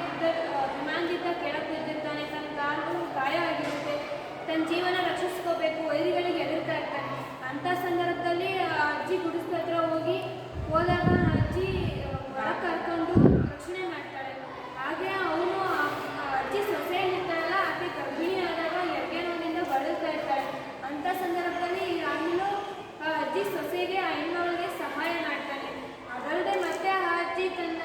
ವಿಮಾನದಿಂದ ಕೆಳಗೆ ಬಿದ್ದಿರ್ತಾನೆ, ತನ್ನ ಕಾಲು ಗಾಯ ಆಗಿರುತ್ತೆ, ತನ್ನ ಜೀವನ ರಕ್ಷಿಸ್ಕೋಬೇಕು, ವೈರಿಗಳಿಗೆ ಎದುರ್ತಾ ಇರ್ತಾನೆ. ಅಂಥ ಸಂದರ್ಭದಲ್ಲಿ ಆ ಅಜ್ಜಿ ಗುಡಿಸ್ಲ ಹತ್ರ ಹೋದಾಗ ಅಜ್ಜಿ ಹೊರಗೆ ಕರ್ಕೊಂಡು ರಕ್ಷಣೆ ಮಾಡ್ತಾಳೆ. ಹಾಗೆ ಅವನು ಅಜ್ಜಿ ಸೊಸೆಯಲ್ಲಿರ್ತಾಳಲ್ಲ, ಆಕೆ ಗರ್ಭಿಣಿ ಆದಾಗ ಎಗ್ಗೆ ನೋವಿನಿಂದ ಬಳಲ್ತಾ ಇರ್ತಾಳೆ. ಅಂಥ ಸಂದರ್ಭದಲ್ಲಿ ಆಮೇಲೂ ಆ ಅಜ್ಜಿ ಸೊಸೆಗೆ ಆ ಹೆಣ್ಮಗಳಿಗೆ ಸಹಾಯ ಮಾಡ್ತಾನೆ. ಅದಲ್ಲದೆ ಮತ್ತೆ ಆ ಅಜ್ಜಿ ತನ್ನ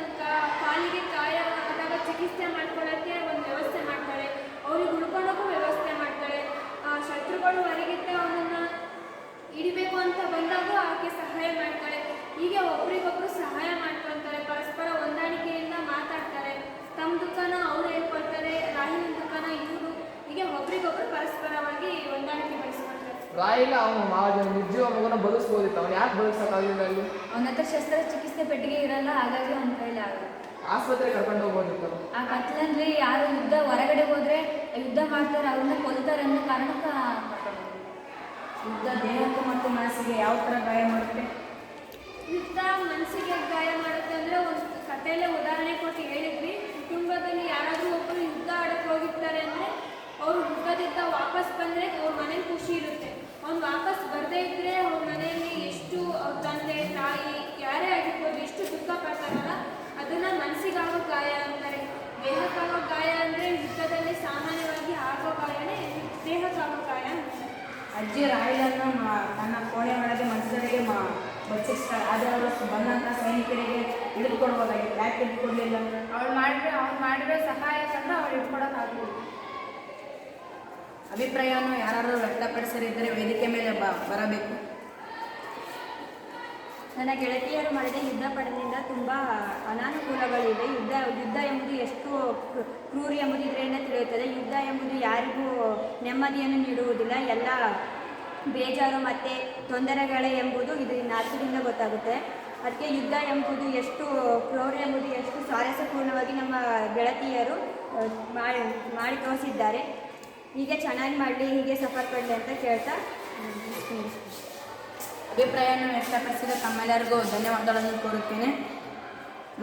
ಕಾಲಿಗೆ ಗಾಯ ಆದಾಗ ಚಿಕಿತ್ಸೆ ಮಾಡ್ಕೊಳ್ಳೋಕ್ಕೆ ಒಂದು ವ್ಯವಸ್ಥೆ ಮಾಡ್ತಾಳೆ, ಅವ್ರಿಗೆ ಉಳ್ಕೊಳ್ಳೋಕ್ಕೂ ವ್ಯವಸ್ಥೆ ಮಾಡ್ತಾಳೆ. ಶತ್ರುಗಳು ಹೊರಗಿದ್ದ ಅವನನ್ನು ಹಿಡಿಬೇಕು ಅಂತ ಬಂದಾಗ ಆಕೆ ಸಹಾಯ ಮಾಡ್ತಾಳೆ. ಹೀಗೆ ಒಬ್ರಿಗೊಬ್ರು ಸಹಾಯ ಮಾಡ್ಕೊಳ್ತಾರೆ, ಪರಸ್ಪರ ಹೊಂದಾಣಿಕೆಯಿಂದ ಮಾತಾಡ್ತಾರೆ, ತಮ್ಮ ದುಃಖನ ಅವ್ರು ಹೇಳ್ಕೊಳ್ತಾರೆ, ರಾಹಿನ ದುಃಖನ ಇವರು, ಹೀಗೆ ಒಬ್ರಿಗೊಬ್ರು ಪರಸ್ಪರವಾಗಿ ಹೊಂದಾಣಿಕೆ ಬೆಳೆಸ್ಕೊಳ್ತಾರೆ. ರಾಯಿಗ ಅವನು ನಿರ್ಜೀವ ಮಗುನ ಬದುಕಿಸ್ಬೋದಿತ್ತು, ಅವನು ಯಾಕೆ ಬದುಕಿಸೋಕ್ಕಾಗಲಿಲ್ಲ? ಅಲ್ಲಿ ಅವನ ಹತ್ರ ಶಸ್ತ್ರಚಿಕಿತ್ಸೆ ಪೆಟ್ಟಿಗೆ ಇರಲ್ಲ, ಹಾಗಾಗಿ ಅವನ ಕೈಲಿ ಆಗಲ್ಲ. ಆಸ್ಪತ್ರೆ ಕರ್ಕೊಂಡು ಹೋಗ್ಬೋದಿತ್ತು. ಆ ಕತ್ಲಲ್ಲಿ ಯಾರು ಹೊರಗಡೆ ಹೋದ್ರೆ ಯುದ್ಧ ಮಾಡ್ತಾರೆ, ಅವ್ರನ್ನ ಕೊಲ್ತಾರೆ ಅನ್ನೋ ಕಾರಣಕ್ಕೆ ಯುದ್ಧ ದೇಹಕ್ಕೆ ಮತ್ತು ಮನಸ್ಸಿಗೆ ಯಾವ ಥರ ಗಾಯ ಮಾಡುತ್ತೆ? ಯುದ್ಧ ಮನಸ್ಸಿಗೆ ಗಾಯ ಮಾಡುತ್ತೆ ಅಂದರೆ ಒಂದು ಕಥೆಯಲ್ಲೇ ಉದಾಹರಣೆ ಕೊಟ್ಟು ಹೇಳಿದ್ವಿ. ಕುಟುಂಬದಲ್ಲಿ ಯಾರಾದರೂ ಒಬ್ಬರು ಯುದ್ಧ ಆಡಕ್ಕೆ ಹೋಗಿರ್ತಾರೆ ಅಂದರೆ ಅವರು ಯುದ್ಧದಿಂದ ವಾಪಸ್ ಬಂದರೆ ಅವ್ರ ಮನೇಲಿ ಖುಷಿ ಇರುತ್ತೆ. ಅವ್ನು ವಾಪಸ್ ಬರದೇ ಇದ್ದರೆ ಅವ್ರ ಮನೆಯಲ್ಲಿ ಎಷ್ಟು ಅವ್ರ ತಂದೆ ತಾಯಿ ಯಾರೇ ಆಗಿರ್ಬೋದು ಎಷ್ಟು ದುಃಖ ಪಡ್ತಾರಲ್ಲ, ಅದನ್ನು ಮನಸ್ಸಿಗಾಗೋ ಗಾಯ ಅಂತಾರೆ. ದೇಹಕ್ಕಾಗೋ ಗಾಯ ಅಂದರೆ ಯುದ್ಧದಲ್ಲಿ ಸಾಮಾನ್ಯವಾಗಿ ಆಗೋ ಗಾಯನೇ ದೇಹಕ್ಕಾಗೋ ಗಾಯ ಅಂತಾರೆ. ಅಜ್ಜಿ ರಾಯಿಲನ್ನು ತನ್ನ ಕೋಣೆ ಒಳಗೆ ಮನಸ್ಸರಿಗೆ ಬಚ್ಚಿಸ್ತಾರೆ, ಆದರೆ ಅವರು ಬಂದಂಥ ಸೈನಿಕರಿಗೆ ಹಿಡಿದುಕೊಡ್ಬೋದಾಗಿತ್ತು, ಯಾಕೆ ಹಿಡಿದುಕೊಡ್ಲಿಲ್ಲ? ಅವ್ನು ಮಾಡಿರೋ ಸಹಾಯ ಕಂಡು ಅವ್ರು ಇಟ್ಕೊಡೋಕ್ಕಾಗಲಿಲ್ಲ. ಅಭಿಪ್ರಾಯವನ್ನು ಯಾರಾದರೂ ವ್ಯಕ್ತಪಡಿಸದಿದ್ದರೆ ವೇದಿಕೆ ಮೇಲೆ ಬರಬೇಕು. ನನ್ನ ಗೆಳತಿಯರು ಮಾಡಿದ ಯುದ್ಧ ಪಡೆದಿಂದ ತುಂಬ ಅನಾನುಕೂಲಗಳಿವೆ. ಯುದ್ಧ ಎಂಬುದು ಎಷ್ಟು ಕ್ರೂರ ಎಂಬುದು ಇದರಿಂದ ತಿಳಿಯುತ್ತದೆ. ಯುದ್ಧ ಎಂಬುದು ಯಾರಿಗೂ ನೆಮ್ಮದಿಯನ್ನು ನೀಡುವುದಿಲ್ಲ, ಎಲ್ಲ ಬೇಜಾರು ಮತ್ತು ತೊಂದರೆಗಳೇ ಎಂಬುದು ಇದರಿಂದ ಅದರಿಂದ ಗೊತ್ತಾಗುತ್ತೆ. ಅದಕ್ಕೆ ಯುದ್ಧ ಎಂಬುದು ಎಷ್ಟು ಕ್ರೂರ ಎಂಬುದು ಎಷ್ಟು ಸ್ವಾರಸ್ಯಪೂರ್ಣವಾಗಿ ನಮ್ಮ ಗೆಳತಿಯರು ಮಾಡಿ ತೋರಿಸಿದ್ದಾರೆ. ಹೀಗೆ ಚೆನ್ನಾಗಿ ಮಾಡಲಿ, ಹೀಗೆ ಸಫರ್ ಪಡಲಿ ಅಂತ ಕೇಳ್ತಾ ಅಭಿಪ್ರಾಯವನ್ನು ವ್ಯಕ್ತಪಡಿಸಿದ ತಮ್ಮೆಲ್ಲರಿಗೂ ಧನ್ಯವಾದಗಳನ್ನು ಕೋರುತ್ತೇನೆ.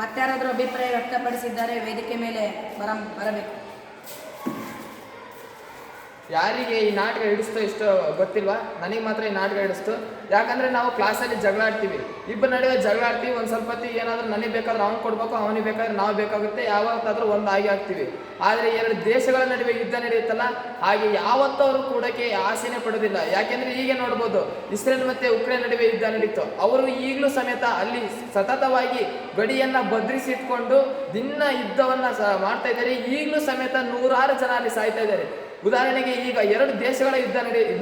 ಮತ್ತಾರಾದರೂ ಅಭಿಪ್ರಾಯ ವ್ಯಕ್ತಪಡಿಸಿದ್ದಾರೆ ವೇದಿಕೆ ಮೇಲೆ ಬರಬೇಕು. ಯಾರಿಗೆ ಈ ನಾಟಕ ಹಿಡಿಸ್ತೋ ಇಷ್ಟೋ ಗೊತ್ತಿಲ್ವಾ, ನನಗೆ ಮಾತ್ರ ಈ ನಾಟಕ ಹಿಡಿಸ್ತು. ಯಾಕಂದರೆ ನಾವು ಕ್ಲಾಸಲ್ಲಿ ಜಗಳ ಆಡ್ತೀವಿ, ಇಬ್ಬರ ನಡುವೆ ಜಗಳ ಆಡ್ತೀವಿ. ಒಂದು ಸ್ವಲ್ಪ ಹೊತ್ತಿಗೆ ಏನಾದರೂ ನನಗೆ ಬೇಕಾದ್ರೆ ಅವ್ನು ಕೊಡಬೇಕು, ಅವನಿಗೆ ಬೇಕಾದ್ರೆ ನಾವು ಬೇಕಾಗುತ್ತೆ, ಯಾವತ್ತಾದರೂ ಒಂದು ಆಗಿ ಆಗ್ತೀವಿ. ಆದರೆ ಎರಡು ದೇಶಗಳ ನಡುವೆ ಯುದ್ಧ ನಡೆಯುತ್ತಲ್ಲ, ಹಾಗೆ ಯಾವತ್ತೂ ಅವರು ಕೂಡಕ್ಕೆ ಆಸೆನೇ ಪಡೋದಿಲ್ಲ. ಯಾಕೆಂದರೆ ಹೀಗೆ ನೋಡ್ಬೋದು, ಇಸ್ರೇಲ್ ಮತ್ತು ಉಕ್ರೇನ್ ನಡುವೆ ಯುದ್ಧ ನಡೀತು. ಅವರು ಈಗಲೂ ಸಮೇತ ಅಲ್ಲಿ ಸತತವಾಗಿ ಗಡಿಯನ್ನು ಭದ್ರಿಸಿಟ್ಕೊಂಡು ದಿನ ಯುದ್ಧವನ್ನು ಮಾಡ್ತಾ ಇದ್ದಾರೆ. ಈಗಲೂ ಸಮೇತ ನೂರಾರು ಜನ ಅಲ್ಲಿ ಸಾಯ್ತಾ ಇದ್ದಾರೆ. ಉದಾಹರಣೆಗೆ ಈಗ ಎರಡು ದೇಶಗಳ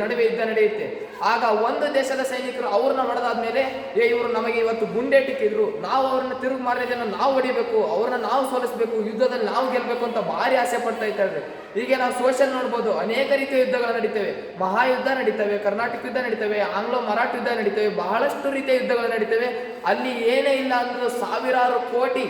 ನಡುವೆ ಯುದ್ಧ ನಡೆಯುತ್ತೆ. ಆಗ ಒಂದು ದೇಶದ ಸೈನಿಕರು ಅವ್ರನ್ನ ಹೊಡೆದಾದ್ಮೇಲೆ ಇವರು ನಮಗೆ ಇವತ್ತು ಗುಂಡೇಟಿಕ್ಕಿದ್ರು, ನಾವು ಅವ್ರನ್ನ ತಿರುಗಿ ಮಾರಿದ್ದನ್ನು ನಾವು ಹೊಡಿಬೇಕು, ಅವ್ರನ್ನ ನಾವು ಸೋಲಿಸಬೇಕು, ಯುದ್ಧದಲ್ಲಿ ನಾವು ಗೆಲ್ಲಬೇಕು ಅಂತ ಭಾರಿ ಆಸೆ ಪಡ್ತಾ ಇದ್ದಾರೆ. ಹೀಗೆ ನಾವು ಸೋಷಿಯಲ್ ನೋಡ್ಬೋದು, ಅನೇಕ ರೀತಿಯ ಯುದ್ಧಗಳು ನಡೀತವೆ. ಮಹಾಯುದ್ಧ ನಡೀತವೆ, ಕರ್ನಾಟಕ ಯುದ್ಧ ನಡೀತವೆ, ಆಂಗ್ಲೋ ಮರಾಠ ಯುದ್ಧ ನಡೀತವೆ, ಬಹಳಷ್ಟು ರೀತಿಯ ಯುದ್ಧಗಳು ನಡೀತವೆ. ಅಲ್ಲಿ ಏನೇ ಇಲ್ಲ ಅಂದ್ರೂ ಸಾವಿರಾರು ಕೋಟಿ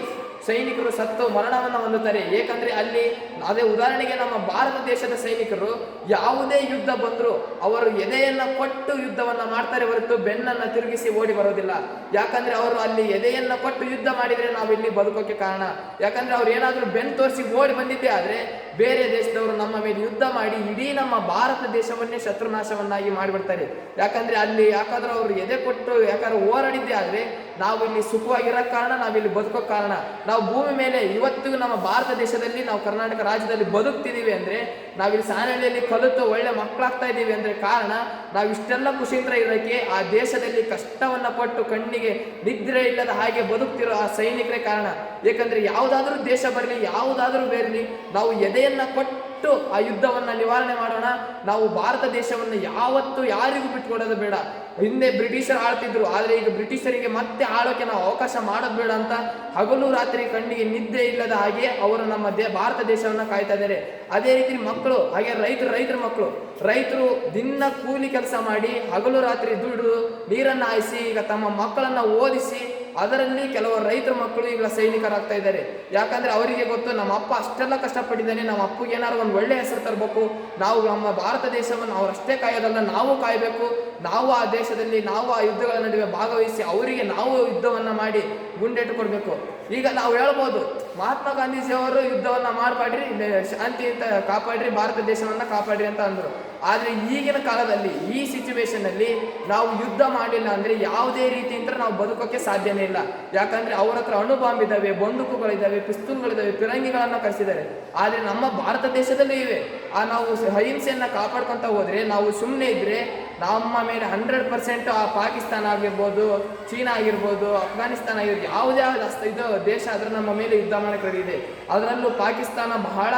ಸೈನಿಕರು ಸತ್ತು ಮರಣವನ್ನು ಹೊಂದುತ್ತಾರೆ. ಏಕೆಂದರೆ ಅಲ್ಲಿ ಅದೇ ಉದಾಹರಣೆಗೆ ನಮ್ಮ ಭಾರತ ದೇಶದ ಸೈನಿಕರು ಯಾವುದೇ ಯುದ್ಧ ಬಂದರೂ ಅವರು ಎದೆಯನ್ನು ಕೊಟ್ಟು ಯುದ್ಧವನ್ನು ಮಾಡ್ತಾರೆ ಹೊರತು ಬೆನ್ನನ್ನು ತಿರುಗಿಸಿ ಓಡಿ ಬರೋದಿಲ್ಲ. ಯಾಕಂದರೆ ಅವರು ಅಲ್ಲಿ ಎದೆಯನ್ನು ಕೊಟ್ಟು ಯುದ್ಧ ಮಾಡಿದರೆ ನಾವು ಇಲ್ಲಿ ಬದುಕೋಕ್ಕೆ ಕಾರಣ. ಯಾಕಂದರೆ ಅವ್ರು ಏನಾದರೂ ಬೆನ್ನು ತೋರಿಸಿ ಓಡಿ ಬಂದಿದ್ದೇ ಆದರೆ ಬೇರೆ ದೇಶದವರು ನಮ್ಮ ಮೇಲೆ ಯುದ್ಧ ಮಾಡಿ ಇಡೀ ನಮ್ಮ ಭಾರತ ದೇಶವನ್ನೇ ಶತ್ರುನಾಶವನ್ನಾಗಿ ಮಾಡಿಬಿಡ್ತಾರೆ. ಯಾಕಂದರೆ ಅಲ್ಲಿ ಯಾಕಾದ್ರೂ ಅವರು ಎದೆ ಕೊಟ್ಟು ಯಾಕಾದ್ರೂ ಹೋರಾಡಿದ್ದೇ ಆದರೆ ನಾವು ಇಲ್ಲಿ ಸುಖವಾಗಿರೋ ಕಾರಣ, ನಾವಿಲ್ಲಿ ಬದುಕೋ ಕಾರಣ. ನಾವು ಭೂಮಿ ಮೇಲೆ ಇವತ್ತಿಗೂ ನಮ್ಮ ಭಾರತ ದೇಶದಲ್ಲಿ, ನಾವು ಕರ್ನಾಟಕ ರಾಜ್ಯದಲ್ಲಿ ಬದುಕ್ತಿದ್ದೀವಿ ಅಂದರೆ, ನಾವಿಲ್ಲಿ ಸಾನಹಳ್ಳಿಯಲ್ಲಿ ಕಲಿತು ಒಳ್ಳೆ ಮಕ್ಕಳಾಗ್ತಾ ಇದ್ದೀವಿ ಅಂದರೆ ಕಾರಣ ನಾವು ಇಷ್ಟೆಲ್ಲ ಖುಷಿಯಿಂದ ಇರೋಕ್ಕೆ ಆ ದೇಶದಲ್ಲಿ ಕಷ್ಟವನ್ನು ಪಟ್ಟು ಕಣ್ಣಿಗೆ ನಿದ್ರೆ ಇಲ್ಲದ ಹಾಗೆ ಬದುಕ್ತಿರೋ ಆ ಸೈನಿಕರೇ ಕಾರಣ. ಏಕೆಂದರೆ ಯಾವುದಾದ್ರೂ ದೇಶ ಬರಲಿ, ಯಾವುದಾದ್ರೂ ಬೇರಲಿ, ನಾವು ಎದೆಯನ್ನು ಕೊಟ್ಟು ಆ ಯುದ್ಧವನ್ನು ನಿವಾರಣೆ ಮಾಡೋಣ. ನಾವು ಭಾರತ ದೇಶವನ್ನು ಯಾವತ್ತೂ ಯಾರಿಗೂ ಬಿಟ್ಕೊಡೋದು ಬೇಡ. ಹಿಂದೆ ಬ್ರಿಟಿಷರು ಆಳ್ತಿದ್ರು, ಆದರೆ ಈಗ ಬ್ರಿಟಿಷರಿಗೆ ಮತ್ತೆ ಆಳೋಕೆ ನಾವು ಅವಕಾಶ ಮಾಡೋದು ಬೇಡ ಅಂತ ಹಗಲು ರಾತ್ರಿ ಕಣ್ಣಿಗೆ ನಿದ್ದೆ ಇಲ್ಲದ ಹಾಗೆ ಅವರು ನಮ್ಮ ಭಾರತ ದೇಶವನ್ನು ಕಾಯ್ತಾ ಇದ್ದಾರೆ. ಅದೇ ರೀತಿ ಮಕ್ಕಳು, ಹಾಗೆ ರೈತರ ಮಕ್ಕಳು, ರೈತರು ದಿನ ಕೂಲಿ ಕೆಲಸ ಮಾಡಿ ಹಗಲು ರಾತ್ರಿ ದುಡಿದು ನೀರನ್ನು ಹಾಯಿಸಿ ಈಗ ತಮ್ಮ ಮಕ್ಕಳನ್ನು ಓದಿಸಿ, ಅದರಲ್ಲಿ ಕೆಲವು ರೈತರ ಮಕ್ಕಳು ಈಗ ಸೈನಿಕರಾಗ್ತಾ ಇದ್ದಾರೆ. ಯಾಕಂದ್ರೆ ಅವರಿಗೆ ಗೊತ್ತು, ನಮ್ಮ ಅಪ್ಪ ಅಷ್ಟೆಲ್ಲ ಕಷ್ಟಪಟ್ಟಿದ್ದಾನೆ, ನಮ್ಮ ಅಪ್ಪಗೆ ಏನಾದ್ರು ಒಂದು ಒಳ್ಳೆ ಹೆಸರು ತರಬೇಕು, ನಾವು ನಮ್ಮ ಭಾರತ ದೇಶವನ್ನು ಅವರಷ್ಟೇ ಕಾಯೋದಲ್ಲ, ನಾವು ಕಾಯಬೇಕು. ನಾವು ಆ ದೇಶದಲ್ಲಿ, ನಾವು ಆ ಯುದ್ಧಗಳ ನಡುವೆ ಭಾಗವಹಿಸಿ ಅವರಿಗೆ ನಾವು ಯುದ್ಧವನ್ನು ಮಾಡಿ ಗುಂಡೇಟು ಕೊಡಬೇಕು. ಈಗ ನಾವು ಹೇಳ್ಬೋದು, ಮಹಾತ್ಮ ಗಾಂಧೀಜಿ ಅವರು ಯುದ್ಧವನ್ನ ಮಾಡಬೇಡ್ರಿ, ಶಾಂತಿ ಅಂತ ಕಾಪಾಡ್ರಿ, ಭಾರತ ದೇಶವನ್ನ ಕಾಪಾಡ್ರಿ ಅಂತ ಅಂದರು. ಆದರೆ ಈಗಿನ ಕಾಲದಲ್ಲಿ ಈ ಸಿಚುವೇಶನ್ ಅಲ್ಲಿ ನಾವು ಯುದ್ಧ ಮಾಡಿಲ್ಲ ಅಂದ್ರೆ ಯಾವುದೇ ರೀತಿಯಿಂದ ನಾವು ಬದುಕೋಕೆ ಸಾಧ್ಯನೇ ಇಲ್ಲ. ಯಾಕಂದ್ರೆ ಅವ್ರ ಹತ್ರ ಅಣುಬಾಂಬ್ ಇದ್ದಾವೆ, ಬಂದೂಕುಗಳಿದ್ದಾವೆ, ಪಿಸ್ತೂಲ್ಗಳಿದ್ದಾವೆ, ಫಿರಂಗಿಗಳನ್ನ ಕಳಿಸಿದ್ದಾರೆ. ಆದರೆ ನಮ್ಮ ಭಾರತ ದೇಶದಲ್ಲಿ ಇವೆ. ನಾವು ಅಹಿಂಸೆಯನ್ನ ಕಾಪಾಡ್ಕೊಂತ ಹೋದ್ರೆ, ನಾವು ಸುಮ್ಮನೆ ಇದ್ರೆ ನಮ್ಮ ಮೇಲೆ 100% ಆ ಪಾಕಿಸ್ತಾನ ಆಗಿರ್ಬೋದು, ಚೀನಾ ಆಗಿರ್ಬೋದು, ಅಫ್ಘಾನಿಸ್ತಾನ ಆಗಿರ್ಬೋದು, ಯಾವುದೇ ಇದು ದೇಶ ಆದ್ರೆ ನಮ್ಮ ಮೇಲೆ ಯುದ್ಧ ಮಾಡಕ್ಕೆ ರೆಡಿ ಇದೆ. ಅದರಲ್ಲೂ ಪಾಕಿಸ್ತಾನ ಬಹಳ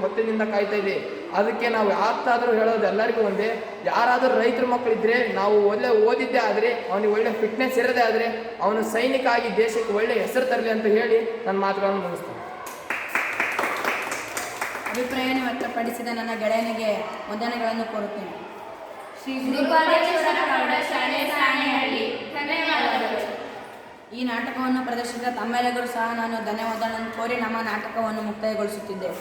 ಹೊತ್ತಿನಿಂದ ಕಾಯ್ತಾ ಇದೆ. ಅದಕ್ಕೆ ನಾವು ಯಾವತ್ತಾದರೂ ಹೇಳೋದು ಎಲ್ಲರಿಗೂ ಒಂದೇ, ಯಾರಾದರೂ ರೈತರ ಮಕ್ಕಳಿದ್ರೆ, ನಾವು ಒಳ್ಳೆ ಓದಿದ್ದೇ ಆದರೆ, ಅವನಿಗೆ ಒಳ್ಳೆ ಫಿಟ್ನೆಸ್ ಇರದೇ ಆದರೆ ಅವನು ಸೈನಿಕ ಆಗಿ ದೇಶಕ್ಕೆ ಒಳ್ಳೆ ಹೆಸರು ತರಲಿ ಅಂತ ಹೇಳಿ ನನ್ನ ಮಾತುಗಳನ್ನು ಮುಗಿಸ್ತಾನೆ. ಅಭಿಪ್ರಾಯವನ್ನು ವ್ಯಕ್ತಪಡಿಸಿದ ನನ್ನ ಗೆಳೆಯನಿಗೆ ವಂದನೆಗಳನ್ನು ಕೋರುತ್ತೇನೆ. ಶ್ರೀ ಗುರುಪಾದೇಶ್ವರ ಪ್ರೌಢಶಾಲೆ ಸಾಣೇಹಳ್ಳಿ. ಧನ್ಯವಾದಗಳು. ಈ ನಾಟಕವನ್ನು ಪ್ರದರ್ಶಿಸಿದ ತಮ್ಮೆಲ್ಲರಿಗೂ ಸಹ ನಾನು ಧನ್ಯವಾದಗಳನ್ನು ಕೋರಿ ನಮ್ಮ ನಾಟಕವನ್ನು ಮುಕ್ತಾಯಗೊಳಿಸುತ್ತಿದ್ದೇವೆ.